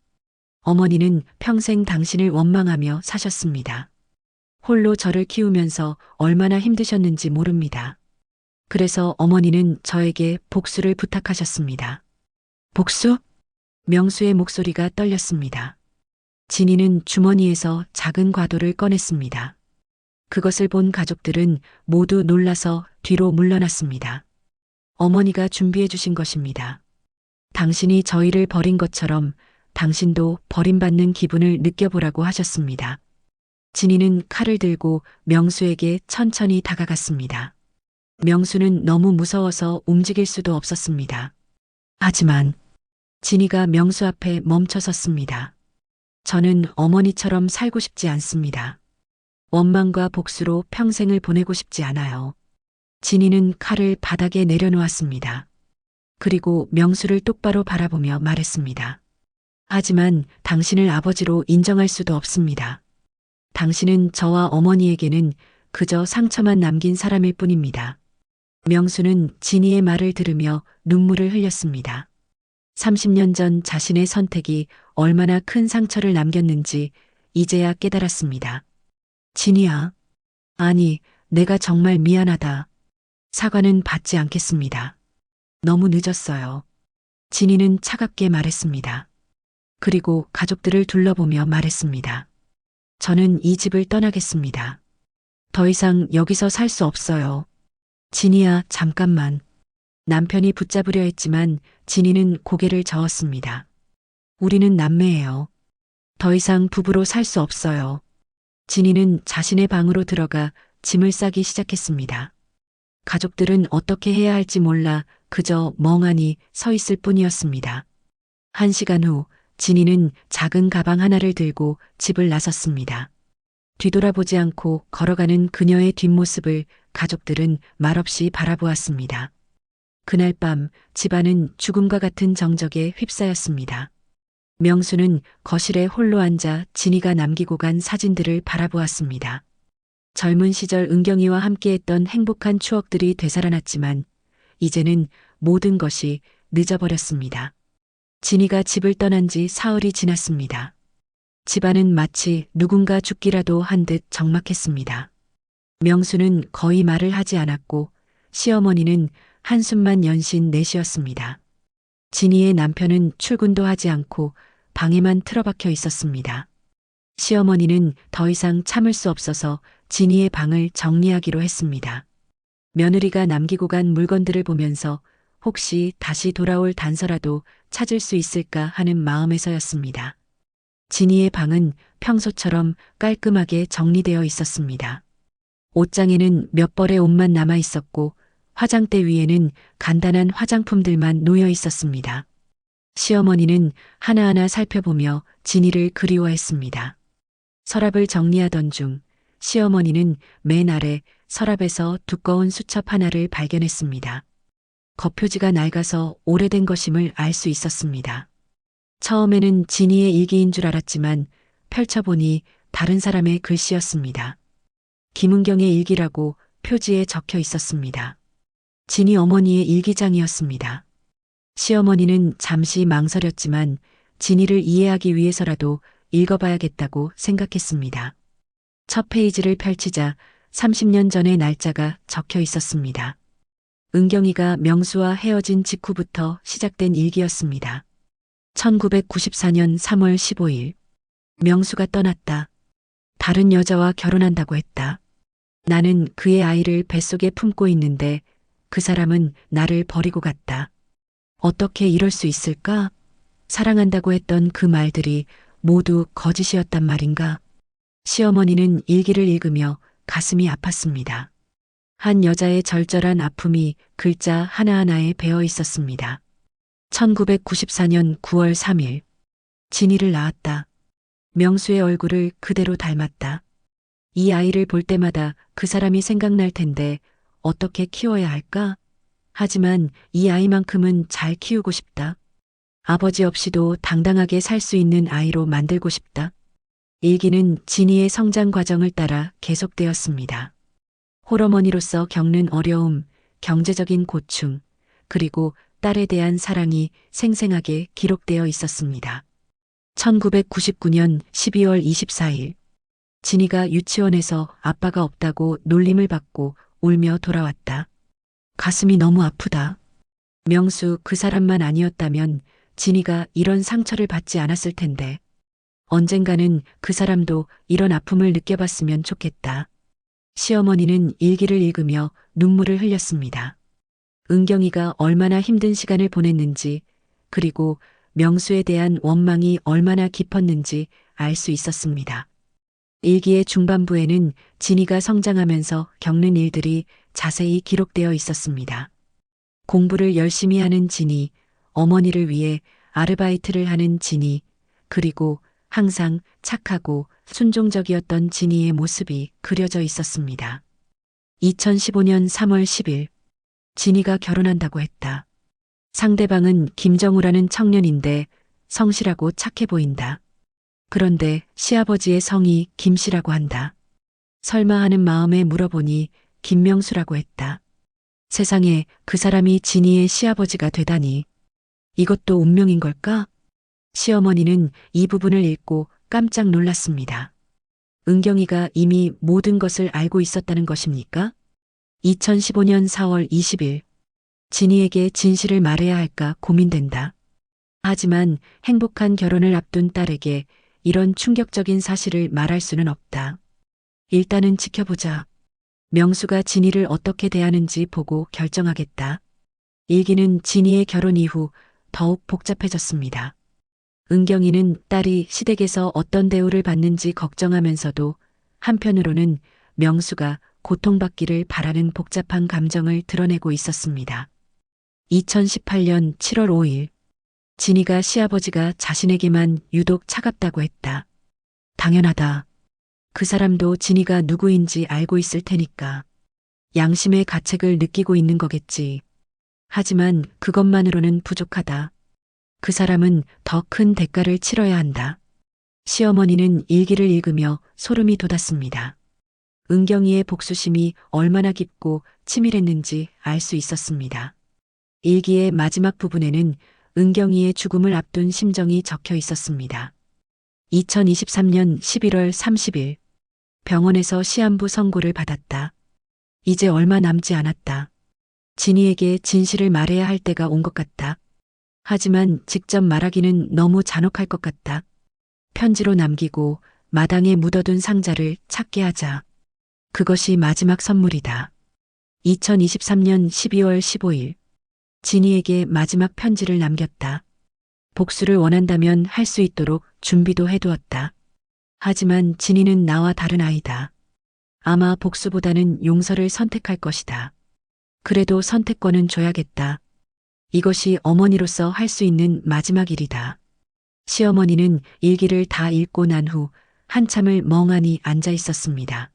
어머니는 평생 당신을 원망하며 사셨습니다. 홀로 저를 키우면서 얼마나 힘드셨는지 모릅니다. 그래서 어머니는 저에게 복수를 부탁하셨습니다. 복수? 명수의 목소리가 떨렸습니다. 진이는 주머니에서 작은 과도를 꺼냈습니다. 그것을 본 가족들은 모두 놀라서 뒤로 물러났습니다. 어머니가 준비해 주신 것입니다. 당신이 저희를 버린 것처럼 당신도 버림받는 기분을 느껴보라고 하셨습니다. 진이는 칼을 들고 명수에게 천천히 다가갔습니다. 명수는 너무 무서워서 움직일 수도 없었습니다. 하지만 진이가 명수 앞에 멈춰 섰습니다. 저는 어머니처럼 살고 싶지 않습니다. 원망과 복수로 평생을 보내고 싶지 않아요. 진이는 칼을 바닥에 내려놓았습니다. 그리고 명수를 똑바로 바라보며 말했습니다. 하지만 당신을 아버지로 인정할 수도 없습니다. 당신은 저와 어머니에게는 그저 상처만 남긴 사람일 뿐입니다. 명수는 진이의 말을 들으며 눈물을 흘렸습니다. 30년 전 자신의 선택이 얼마나 큰 상처를 남겼는지 이제야 깨달았습니다. 진이야. 아니, 내가 정말 미안하다. 사과는 받지 않겠습니다. 너무 늦었어요. 진이는 차갑게 말했습니다. 그리고 가족들을 둘러보며 말했습니다. 저는 이 집을 떠나겠습니다. 더 이상 여기서 살 수 없어요. 진이야, 잠깐만. 남편이 붙잡으려 했지만 진이는 고개를 저었습니다. 우리는 남매예요. 더 이상 부부로 살 수 없어요. 진이는 자신의 방으로 들어가 짐을 싸기 시작했습니다. 가족들은 어떻게 해야 할지 몰라 그저 멍하니 서 있을 뿐이었습니다. 1시간 후 진이는 작은 가방 하나를 들고 집을 나섰습니다. 뒤돌아보지 않고 걸어가는 그녀의 뒷모습을 가족들은 말없이 바라보았습니다. 그날 밤 집안은 죽음과 같은 정적에 휩싸였습니다. 명수는 거실에 홀로 앉아 진이가 남기고 간 사진들을 바라보았습니다. 젊은 시절 은경이와 함께했던 행복한 추억들이 되살아났지만 이제는 모든 것이 늦어버렸습니다. 진이가 집을 떠난 지 사흘이 지났습니다. 집안은 마치 누군가 죽기라도 한 듯 적막했습니다. 명수는 거의 말을 하지 않았고 시어머니는 한숨만 연신 내쉬었습니다. 진이의 남편은 출근도 하지 않고 방에만 틀어박혀 있었습니다. 시어머니는 더 이상 참을 수 없어서 진이의 방을 정리하기로 했습니다. 며느리가 남기고 간 물건들을 보면서 혹시 다시 돌아올 단서라도 찾을 수 있을까 하는 마음에서였습니다. 진이의 방은 평소처럼 깔끔하게 정리되어 있었습니다. 옷장에는 몇 벌의 옷만 남아 있었고 화장대 위에는 간단한 화장품들만 놓여 있었습니다. 시어머니는 하나하나 살펴보며 진이를 그리워했습니다. 서랍을 정리하던 중 시어머니는 맨 아래 서랍에서 두꺼운 수첩 하나를 발견했습니다. 겉표지가 낡아서 오래된 것임을 알 수 있었습니다. 처음에는 진이의 일기인 줄 알았지만 펼쳐보니 다른 사람의 글씨였습니다. 김은경의 일기라고 표지에 적혀 있었습니다. 진이 어머니의 일기장이었습니다. 시어머니는 잠시 망설였지만 진이를 이해하기 위해서라도 읽어봐야겠다고 생각했습니다. 첫 페이지를 펼치자 30년 전의 날짜가 적혀 있었습니다. 은경이가 명수와 헤어진 직후부터 시작된 일기였습니다. 1994년 3월 15일. 명수가 떠났다. 다른 여자와 결혼한다고 했다. 나는 그의 아이를 뱃속에 품고 있는데 그 사람은 나를 버리고 갔다. 어떻게 이럴 수 있을까? 사랑한다고 했던 그 말들이 모두 거짓이었단 말인가? 시어머니는 일기를 읽으며 가슴이 아팠습니다. 한 여자의 절절한 아픔이 글자 하나하나에 배어 있었습니다. 1994년 9월 3일. 진이를 낳았다. 명수의 얼굴을 그대로 닮았다. 이 아이를 볼 때마다 그 사람이 생각날 텐데 어떻게 키워야 할까? 하지만 이 아이만큼은 잘 키우고 싶다. 아버지 없이도 당당하게 살 수 있는 아이로 만들고 싶다. 일기는 진이의 성장 과정을 따라 계속되었습니다. 홀어머니로서 겪는 어려움, 경제적인 고충, 그리고 딸에 대한 사랑이 생생하게 기록되어 있었습니다. 1999년 12월 24일. 진이가 유치원에서 아빠가 없다고 놀림을 받고 울며 돌아왔다. 가슴이 너무 아프다. 명수 그 사람만 아니었다면 진이가 이런 상처를 받지 않았을 텐데. 언젠가는 그 사람도 이런 아픔을 느껴봤으면 좋겠다. 시어머니는 일기를 읽으며 눈물을 흘렸습니다. 은경이가 얼마나 힘든 시간을 보냈는지, 그리고 명수에 대한 원망이 얼마나 깊었는지 알 수 있었습니다. 일기의 중반부에는 진이가 성장하면서 겪는 일들이 자세히 기록되어 있었습니다. 공부를 열심히 하는 진이, 어머니를 위해 아르바이트를 하는 진이, 그리고 항상 착하고 순종적이었던 진이의 모습이 그려져 있었습니다. 2015년 3월 10일, 진이가 결혼한다고 했다. 상대방은 김정우라는 청년인데 성실하고 착해 보인다. 그런데 시아버지의 성이 김씨라고 한다. 설마 하는 마음에 물어보니 김명수라고 했다. 세상에 그 사람이 진이의 시아버지가 되다니. 이것도 운명인 걸까? 시어머니는 이 부분을 읽고 깜짝 놀랐습니다. 은경이가 이미 모든 것을 알고 있었다는 것입니까? 2015년 4월 20일, 진이에게 진실을 말해야 할까 고민된다. 하지만 행복한 결혼을 앞둔 딸에게 이런 충격적인 사실을 말할 수는 없다. 일단은 지켜보자. 명수가 진이를 어떻게 대하는지 보고 결정하겠다. 일기는 진이의 결혼 이후 더욱 복잡해졌습니다. 은경이는 딸이 시댁에서 어떤 대우를 받는지 걱정하면서도 한편으로는 명수가 고통받기를 바라는 복잡한 감정을 드러내고 있었습니다. 2018년 7월 5일, 진이가 시아버지가 자신에게만 유독 차갑다고 했다. 당연하다. 그 사람도 진이가 누구인지 알고 있을 테니까. 양심의 가책을 느끼고 있는 거겠지. 하지만 그것만으로는 부족하다. 그 사람은 더 큰 대가를 치러야 한다. 시어머니는 일기를 읽으며 소름이 돋았습니다. 은경이의 복수심이 얼마나 깊고 치밀했는지 알 수 있었습니다. 일기의 마지막 부분에는 은경이의 죽음을 앞둔 심정이 적혀 있었습니다. 2023년 11월 30일, 병원에서 시한부 선고를 받았다. 이제 얼마 남지 않았다. 진이에게 진실을 말해야 할 때가 온 것 같다. 하지만 직접 말하기는 너무 잔혹할 것 같다. 편지로 남기고 마당에 묻어둔 상자를 찾게 하자. 그것이 마지막 선물이다. 2023년 12월 15일, 진이에게 마지막 편지를 남겼다. 복수를 원한다면 할 수 있도록 준비도 해두었다. 하지만 진이는 나와 다른 아이다. 아마 복수보다는 용서를 선택할 것이다. 그래도 선택권은 줘야겠다. 이것이 어머니로서 할 수 있는 마지막 일이다. 시어머니는 일기를 다 읽고 난 후 한참을 멍하니 앉아 있었습니다.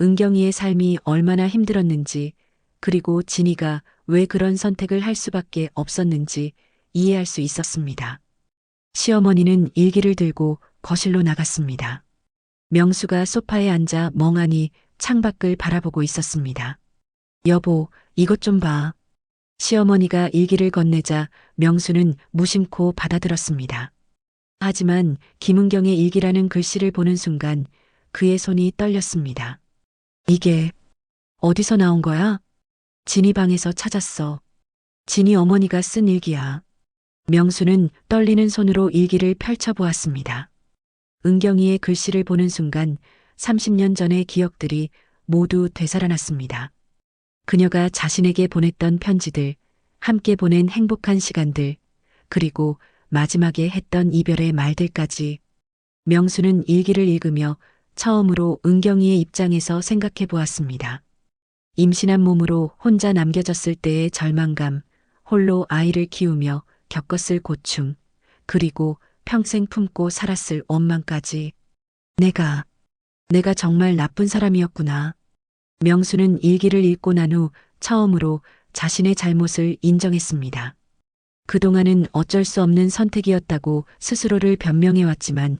은경이의 삶이 얼마나 힘들었는지, 그리고 진이가 왜 그런 선택을 할 수밖에 없었는지 이해할 수 있었습니다. 시어머니는 일기를 들고 거실로 나갔습니다. 명수가 소파에 앉아 멍하니 창밖을 바라보고 있었습니다. 여보, 이것 좀 봐. 시어머니가 일기를 건네자 명수는 무심코 받아들었습니다. 하지만 김은경의 일기라는 글씨를 보는 순간 그의 손이 떨렸습니다. 이게 어디서 나온 거야? 진이 방에서 찾았어. 진이 어머니가 쓴 일기야. 명수는 떨리는 손으로 일기를 펼쳐보았습니다. 은경이의 글씨를 보는 순간 30년 전의 기억들이 모두 되살아났습니다. 그녀가 자신에게 보냈던 편지들, 함께 보낸 행복한 시간들, 그리고 마지막에 했던 이별의 말들까지. 명수는 일기를 읽으며 처음으로 은경이의 입장에서 생각해 보았습니다. 임신한 몸으로 혼자 남겨졌을 때의 절망감, 홀로 아이를 키우며 겪었을 고충, 그리고 평생 품고 살았을 원망까지. 내가 정말 나쁜 사람이었구나. 명수는 일기를 읽고 난 후 처음으로 자신의 잘못을 인정했습니다. 그동안은 어쩔 수 없는 선택이었다고 스스로를 변명해왔지만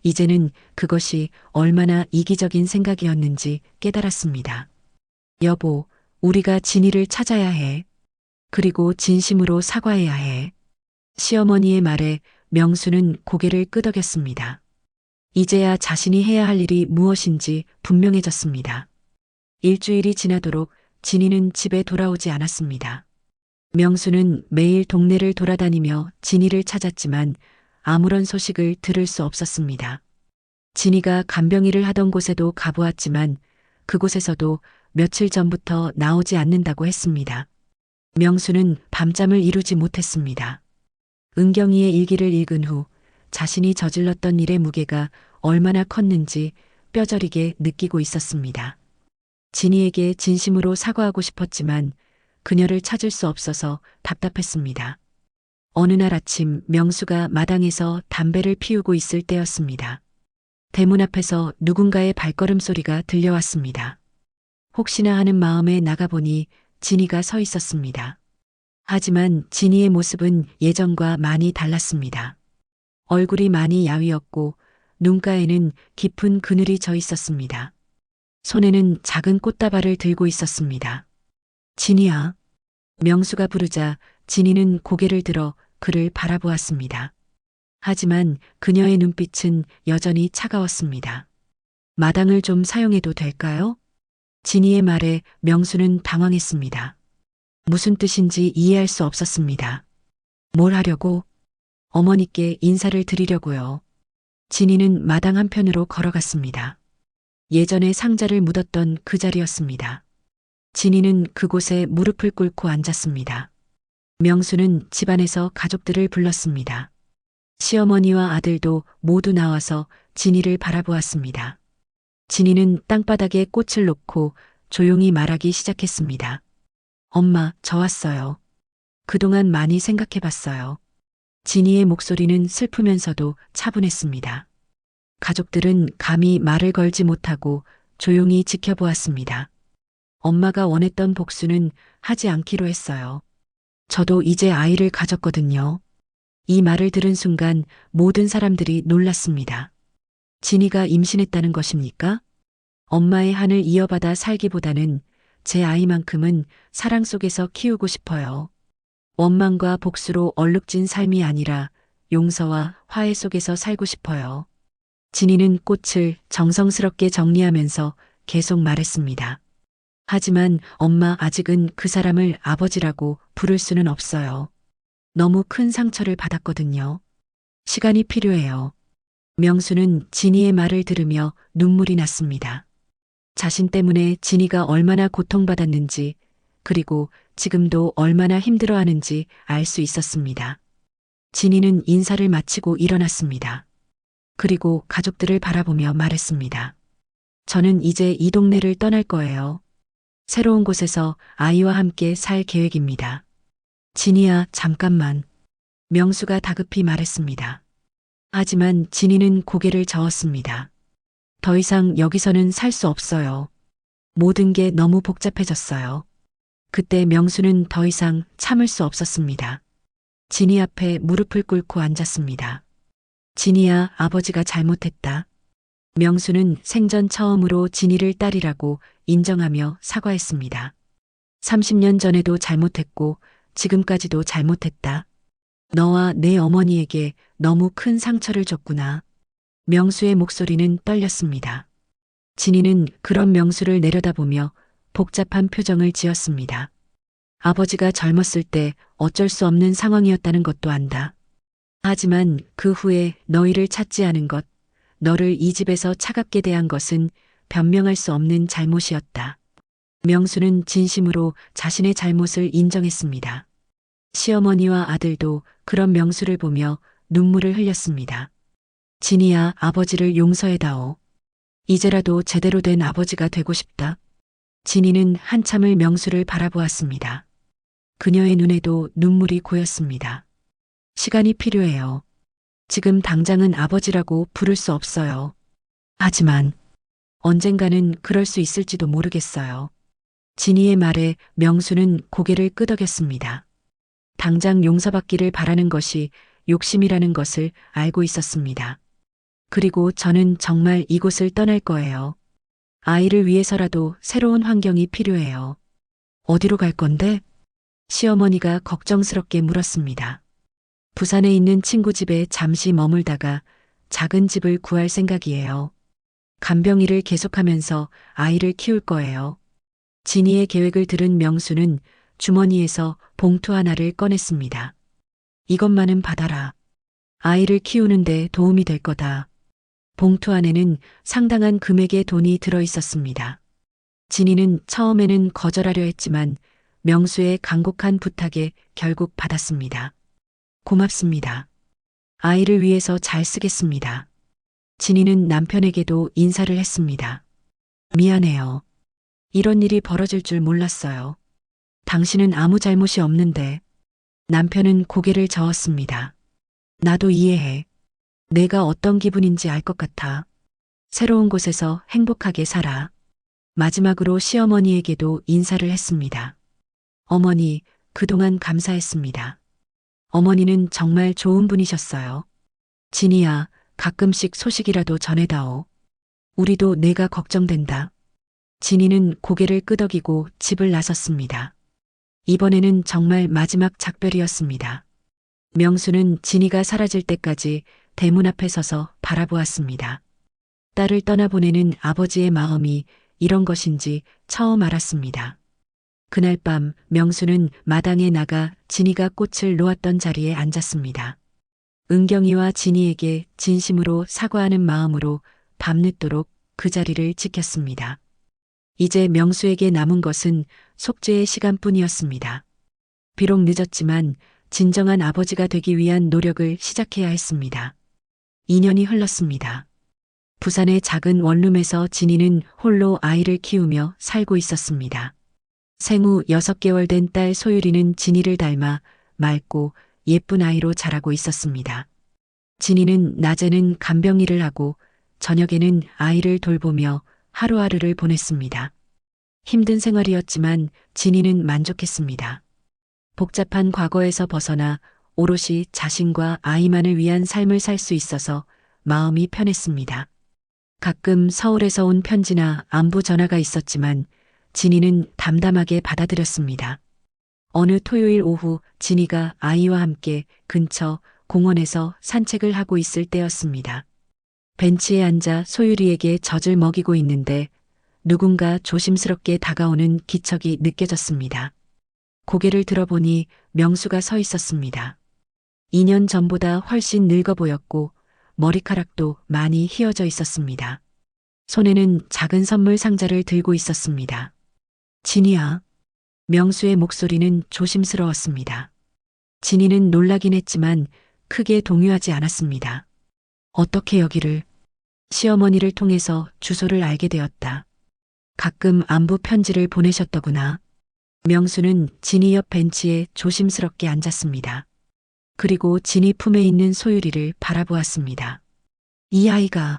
이제는 그것이 얼마나 이기적인 생각이었는지 깨달았습니다. 여보, 우리가 진이를 찾아야 해. 그리고 진심으로 사과해야 해. 시어머니의 말에 명수는 고개를 끄덕였습니다. 이제야 자신이 해야 할 일이 무엇인지 분명해졌습니다. 일주일이 지나도록 진이는 집에 돌아오지 않았습니다. 명수는 매일 동네를 돌아다니며 진이를 찾았지만 아무런 소식을 들을 수 없었습니다. 진이가 간병일을 하던 곳에도 가보았지만 그곳에서도 며칠 전부터 나오지 않는다고 했습니다. 명수는 밤잠을 이루지 못했습니다. 은경이의 일기를 읽은 후 자신이 저질렀던 일의 무게가 얼마나 컸는지 뼈저리게 느끼고 있었습니다. 진이에게 진심으로 사과하고 싶었지만 그녀를 찾을 수 없어서 답답했습니다. 어느 날 아침 명수가 마당에서 담배를 피우고 있을 때였습니다. 대문 앞에서 누군가의 발걸음 소리가 들려왔습니다. 혹시나 하는 마음에 나가보니 진이가 서 있었습니다. 하지만 진이의 모습은 예전과 많이 달랐습니다. 얼굴이 많이 야위었고 눈가에는 깊은 그늘이 져 있었습니다. 손에는 작은 꽃다발을 들고 있었습니다. 진이야. 명수가 부르자 진이는 고개를 들어 그를 바라보았습니다. 하지만 그녀의 눈빛은 여전히 차가웠습니다. 마당을 좀 사용해도 될까요? 진이의 말에 명수는 당황했습니다. 무슨 뜻인지 이해할 수 없었습니다. 뭘 하려고? 어머니께 인사를 드리려고요. 진이는 마당 한편으로 걸어갔습니다. 예전에 상자를 묻었던 그 자리였습니다. 진이는 그곳에 무릎을 꿇고 앉았습니다. 명수는 집안에서 가족들을 불렀습니다. 시어머니와 아들도 모두 나와서 진이를 바라보았습니다. 진이는 땅바닥에 꽃을 놓고 조용히 말하기 시작했습니다. 엄마, 저 왔어요. 그동안 많이 생각해봤어요. 진이의 목소리는 슬프면서도 차분했습니다. 가족들은 감히 말을 걸지 못하고 조용히 지켜보았습니다. 엄마가 원했던 복수는 하지 않기로 했어요. 저도 이제 아이를 가졌거든요. 이 말을 들은 순간 모든 사람들이 놀랐습니다. 진이가 임신했다는 것입니까? 엄마의 한을 이어받아 살기보다는 제 아이만큼은 사랑 속에서 키우고 싶어요. 원망과 복수로 얼룩진 삶이 아니라 용서와 화해 속에서 살고 싶어요. 진이는 꽃을 정성스럽게 정리하면서 계속 말했습니다. 하지만 엄마, 아직은 그 사람을 아버지라고 부를 수는 없어요. 너무 큰 상처를 받았거든요. 시간이 필요해요. 명수는 진이의 말을 들으며 눈물이 났습니다. 자신 때문에 진이가 얼마나 고통받았는지, 그리고 지금도 얼마나 힘들어하는지 알 수 있었습니다. 진이는 인사를 마치고 일어났습니다. 그리고 가족들을 바라보며 말했습니다. 저는 이제 이 동네를 떠날 거예요. 새로운 곳에서 아이와 함께 살 계획입니다. 진이야, 잠깐만. 명수가 다급히 말했습니다. 하지만 진이는 고개를 저었습니다. 더 이상 여기서는 살 수 없어요. 모든 게 너무 복잡해졌어요. 그때 명수는 더 이상 참을 수 없었습니다. 진이 앞에 무릎을 꿇고 앉았습니다. 진이야, 아버지가 잘못했다. 명수는 생전 처음으로 진이를 딸이라고 인정하며 사과했습니다. 30년 전에도 잘못했고 지금까지도 잘못했다. 너와 내 어머니에게 너무 큰 상처를 줬구나. 명수의 목소리는 떨렸습니다. 진이는 그런 명수를 내려다보며 복잡한 표정을 지었습니다. 아버지가 젊었을 때 어쩔 수 없는 상황이었다는 것도 안다. 하지만 그 후에 너희를 찾지 않은 것, 너를 이 집에서 차갑게 대한 것은 변명할 수 없는 잘못이었다. 명수는 진심으로 자신의 잘못을 인정했습니다. 시어머니와 아들도 그런 명수를 보며 눈물을 흘렸습니다. 진이야, 아버지를 용서해다오. 이제라도 제대로 된 아버지가 되고 싶다. 진이는 한참을 명수를 바라보았습니다. 그녀의 눈에도 눈물이 고였습니다. 시간이 필요해요. 지금 당장은 아버지라고 부를 수 없어요. 하지만 언젠가는 그럴 수 있을지도 모르겠어요. 진이의 말에 명수는 고개를 끄덕였습니다. 당장 용서받기를 바라는 것이 욕심이라는 것을 알고 있었습니다. 그리고 저는 정말 이곳을 떠날 거예요. 아이를 위해서라도 새로운 환경이 필요해요. 어디로 갈 건데? 시어머니가 걱정스럽게 물었습니다. 부산에 있는 친구 집에 잠시 머물다가 작은 집을 구할 생각이에요. 간병일을 계속하면서 아이를 키울 거예요. 진이의 계획을 들은 명수는 주머니에서 봉투 하나를 꺼냈습니다. 이것만은 받아라. 아이를 키우는데 도움이 될 거다. 봉투 안에는 상당한 금액의 돈이 들어 있었습니다. 진이는 처음에는 거절하려 했지만 명수의 간곡한 부탁에 결국 받았습니다. 고맙습니다. 아이를 위해서 잘 쓰겠습니다. 진이는 남편에게도 인사를 했습니다. 미안해요. 이런 일이 벌어질 줄 몰랐어요. 당신은 아무 잘못이 없는데. 남편은 고개를 저었습니다. 나도 이해해. 내가 어떤 기분인지 알 것 같아. 새로운 곳에서 행복하게 살아. 마지막으로 시어머니에게도 인사를 했습니다. 어머니, 그동안 감사했습니다. 어머니는 정말 좋은 분이셨어요. 진이야, 가끔씩 소식이라도 전해다오. 우리도 내가 걱정된다. 진이는 고개를 끄덕이고 집을 나섰습니다. 이번에는 정말 마지막 작별이었습니다. 명수는 진이가 사라질 때까지 대문 앞에 서서 바라보았습니다. 딸을 떠나보내는 아버지의 마음이 이런 것인지 처음 알았습니다. 그날 밤 명수는 마당에 나가 진이가 꽃을 놓았던 자리에 앉았습니다. 은경이와 진이에게 진심으로 사과하는 마음으로 밤늦도록 그 자리를 지켰습니다. 이제 명수에게 남은 것은 속죄의 시간뿐이었습니다. 비록 늦었지만 진정한 아버지가 되기 위한 노력을 시작해야 했습니다. 2년이 흘렀습니다. 부산의 작은 원룸에서 진이는 홀로 아이를 키우며 살고 있었습니다. 생후 6개월 된 딸 소율이는 진이를 닮아 맑고 예쁜 아이로 자라고 있었습니다. 진이는 낮에는 간병일을 하고 저녁에는 아이를 돌보며 하루하루를 보냈습니다. 힘든 생활이었지만 진이는 만족했습니다. 복잡한 과거에서 벗어나 오롯이 자신과 아이만을 위한 삶을 살 수 있어서 마음이 편했습니다. 가끔 서울에서 온 편지나 안부 전화가 있었지만 진이는 담담하게 받아들였습니다. 어느 토요일 오후 진이가 아이와 함께 근처 공원에서 산책을 하고 있을 때였습니다. 벤치에 앉아 소율이에게 젖을 먹이고 있는데 누군가 조심스럽게 다가오는 기척이 느껴졌습니다. 고개를 들어보니 명수가 서 있었습니다. 2년 전보다 훨씬 늙어 보였고 머리카락도 많이 휘어져 있었습니다. 손에는 작은 선물 상자를 들고 있었습니다. 진이야. 명수의 목소리는 조심스러웠습니다. 진이는 놀라긴 했지만 크게 동요하지 않았습니다. 어떻게 여기를? 시어머니를 통해서 주소를 알게 되었다. 가끔 안부 편지를 보내셨더구나. 명수는 진이 옆 벤치에 조심스럽게 앉았습니다. 그리고 진이 품에 있는 소율이를 바라보았습니다. 이 아이가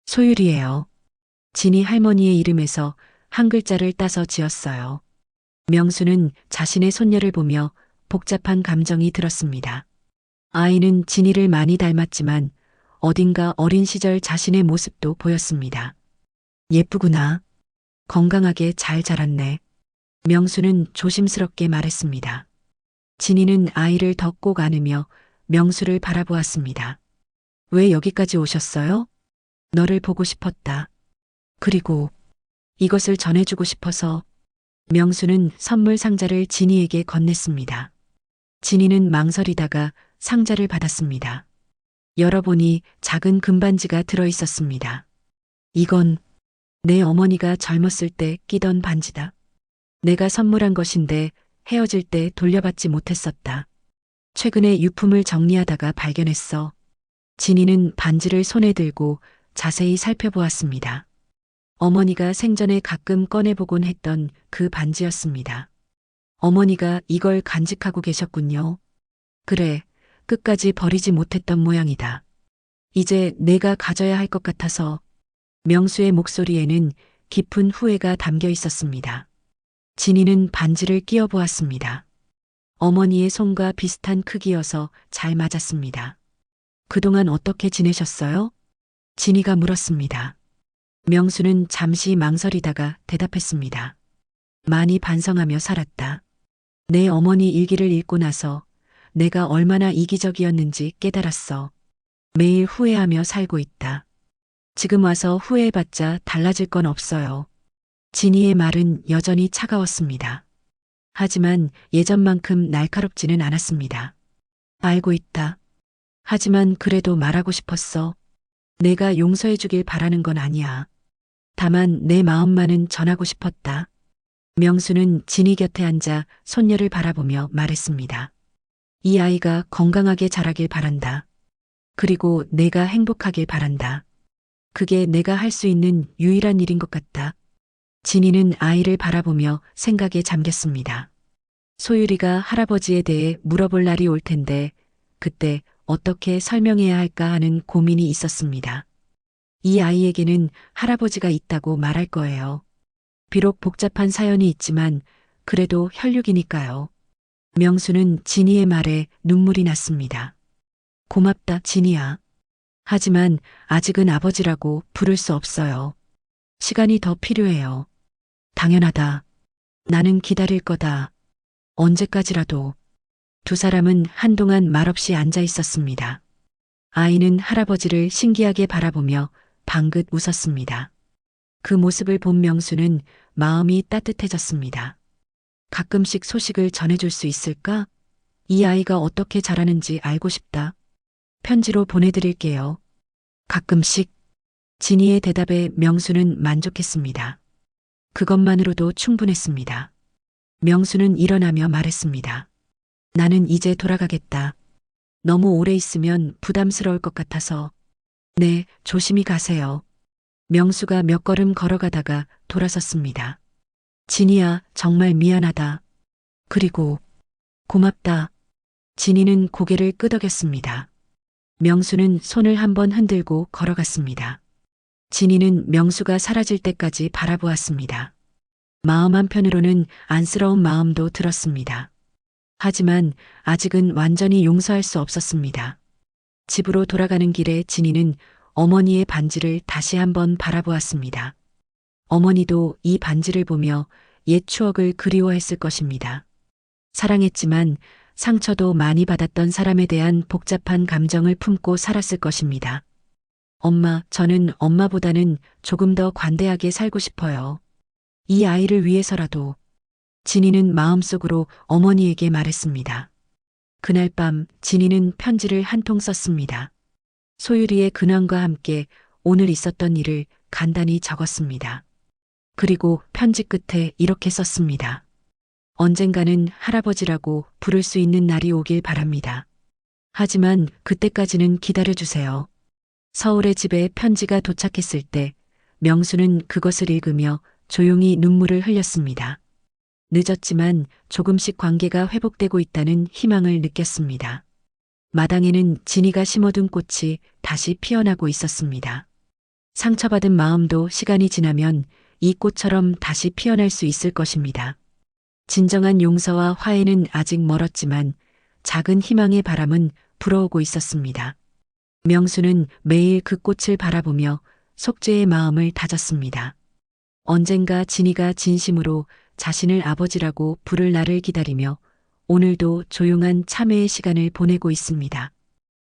소율이에요. 진이 할머니의 이름에서 한 글자를 따서 지었어요. 명수는 자신의 손녀를 보며 복잡한 감정이 들었습니다. 아이는 진이를 많이 닮았지만 어딘가 어린 시절 자신의 모습도 보였습니다. 예쁘구나. 건강하게 잘 자랐네. 명수는 조심스럽게 말했습니다. 진이는 아이를 더 꼭 안으며 명수를 바라보았습니다. 왜 여기까지 오셨어요? 너를 보고 싶었다. 그리고 이것을 전해주고 싶어서. 명수는 선물 상자를 진이에게 건넸습니다. 진이는 망설이다가 상자를 받았습니다. 열어보니 작은 금반지가 들어 있었습니다. 이건 내 어머니가 젊었을 때 끼던 반지다. 내가 선물한 것인데 헤어질 때 돌려받지 못했었다. 최근에 유품을 정리하다가 발견했어. 진이는 반지를 손에 들고 자세히 살펴보았습니다. 어머니가 생전에 가끔 꺼내보곤 했던 그 반지였습니다. 어머니가 이걸 간직하고 계셨군요. 그래, 끝까지 버리지 못했던 모양이다. 이제 내가 가져야 할 것 같아서. 명수의 목소리에는 깊은 후회가 담겨 있었습니다. 진이는 반지를 끼워 보았습니다. 어머니의 손과 비슷한 크기여서 잘 맞았습니다. 그동안 어떻게 지내셨어요? 진이가 물었습니다. 명수는 잠시 망설이다가 대답했습니다. 많이 반성하며 살았다. 내 어머니 일기를 읽고 나서 내가 얼마나 이기적이었는지 깨달았어. 매일 후회하며 살고 있다. 지금 와서 후회해봤자 달라질 건 없어요. 진이의 말은 여전히 차가웠습니다. 하지만 예전만큼 날카롭지는 않았습니다. 알고 있다. 하지만 그래도 말하고 싶었어. 내가 용서해주길 바라는 건 아니야. 다만 내 마음만은 전하고 싶었다. 명수는 진이 곁에 앉아 손녀를 바라보며 말했습니다. 이 아이가 건강하게 자라길 바란다. 그리고 내가 행복하길 바란다. 그게 내가 할 수 있는 유일한 일인 것 같다. 진이는 아이를 바라보며 생각에 잠겼습니다. 소율이가 할아버지에 대해 물어볼 날이 올 텐데 그때 어떻게 설명해야 할까 하는 고민이 있었습니다. 이 아이에게는 할아버지가 있다고 말할 거예요. 비록 복잡한 사연이 있지만 그래도 혈육이니까요. 명수는 진이의 말에 눈물이 났습니다. 고맙다, 진이야. 하지만 아직은 아버지라고 부를 수 없어요. 시간이 더 필요해요. 당연하다. 나는 기다릴 거다. 언제까지라도. 두 사람은 한동안 말없이 앉아 있었습니다. 아이는 할아버지를 신기하게 바라보며 방긋 웃었습니다. 그 모습을 본 명수는 마음이 따뜻해졌습니다. 가끔씩 소식을 전해줄 수 있을까? 이 아이가 어떻게 자라는지 알고 싶다. 편지로 보내드릴게요. 가끔씩. 진이의 대답에 명수는 만족했습니다. 그것만으로도 충분했습니다. 명수는 일어나며 말했습니다. 나는 이제 돌아가겠다. 너무 오래 있으면 부담스러울 것 같아서. 네, 조심히 가세요. 명수가 몇 걸음 걸어가다가 돌아섰습니다. 진이야, 정말 미안하다. 그리고 고맙다. 진이는 고개를 끄덕였습니다. 명수는 손을 한번 흔들고 걸어갔습니다. 진이는 명수가 사라질 때까지 바라보았습니다. 마음 한편으로는 안쓰러운 마음도 들었습니다. 하지만 아직은 완전히 용서할 수 없었습니다. 집으로 돌아가는 길에 진이는 어머니의 반지를 다시 한번 바라보았습니다. 어머니도 이 반지를 보며 옛 추억을 그리워했을 것입니다. 사랑했지만 상처도 많이 받았던 사람에 대한 복잡한 감정을 품고 살았을 것입니다. 엄마, 저는 엄마보다는 조금 더 관대하게 살고 싶어요. 이 아이를 위해서라도. 진이는 마음속으로 어머니에게 말했습니다. 그날 밤 진이는 편지를 한 통 썼습니다. 소율이의 근황과 함께 오늘 있었던 일을 간단히 적었습니다. 그리고 편지 끝에 이렇게 썼습니다. 언젠가는 할아버지라고 부를 수 있는 날이 오길 바랍니다. 하지만 그때까지는 기다려주세요. 서울의 집에 편지가 도착했을 때 명수는 그것을 읽으며 조용히 눈물을 흘렸습니다. 늦었지만 조금씩 관계가 회복되고 있다는 희망을 느꼈습니다. 마당에는 진이가 심어둔 꽃이 다시 피어나고 있었습니다. 상처받은 마음도 시간이 지나면 이 꽃처럼 다시 피어날 수 있을 것입니다. 진정한 용서와 화해는 아직 멀었지만 작은 희망의 바람은 불어오고 있었습니다. 명수는 매일 그 꽃을 바라보며 속죄의 마음을 다졌습니다. 언젠가 진이가 진심으로 자신을 아버지라고 부를 날을 기다리며 오늘도 조용한 참회의 시간을 보내고 있습니다.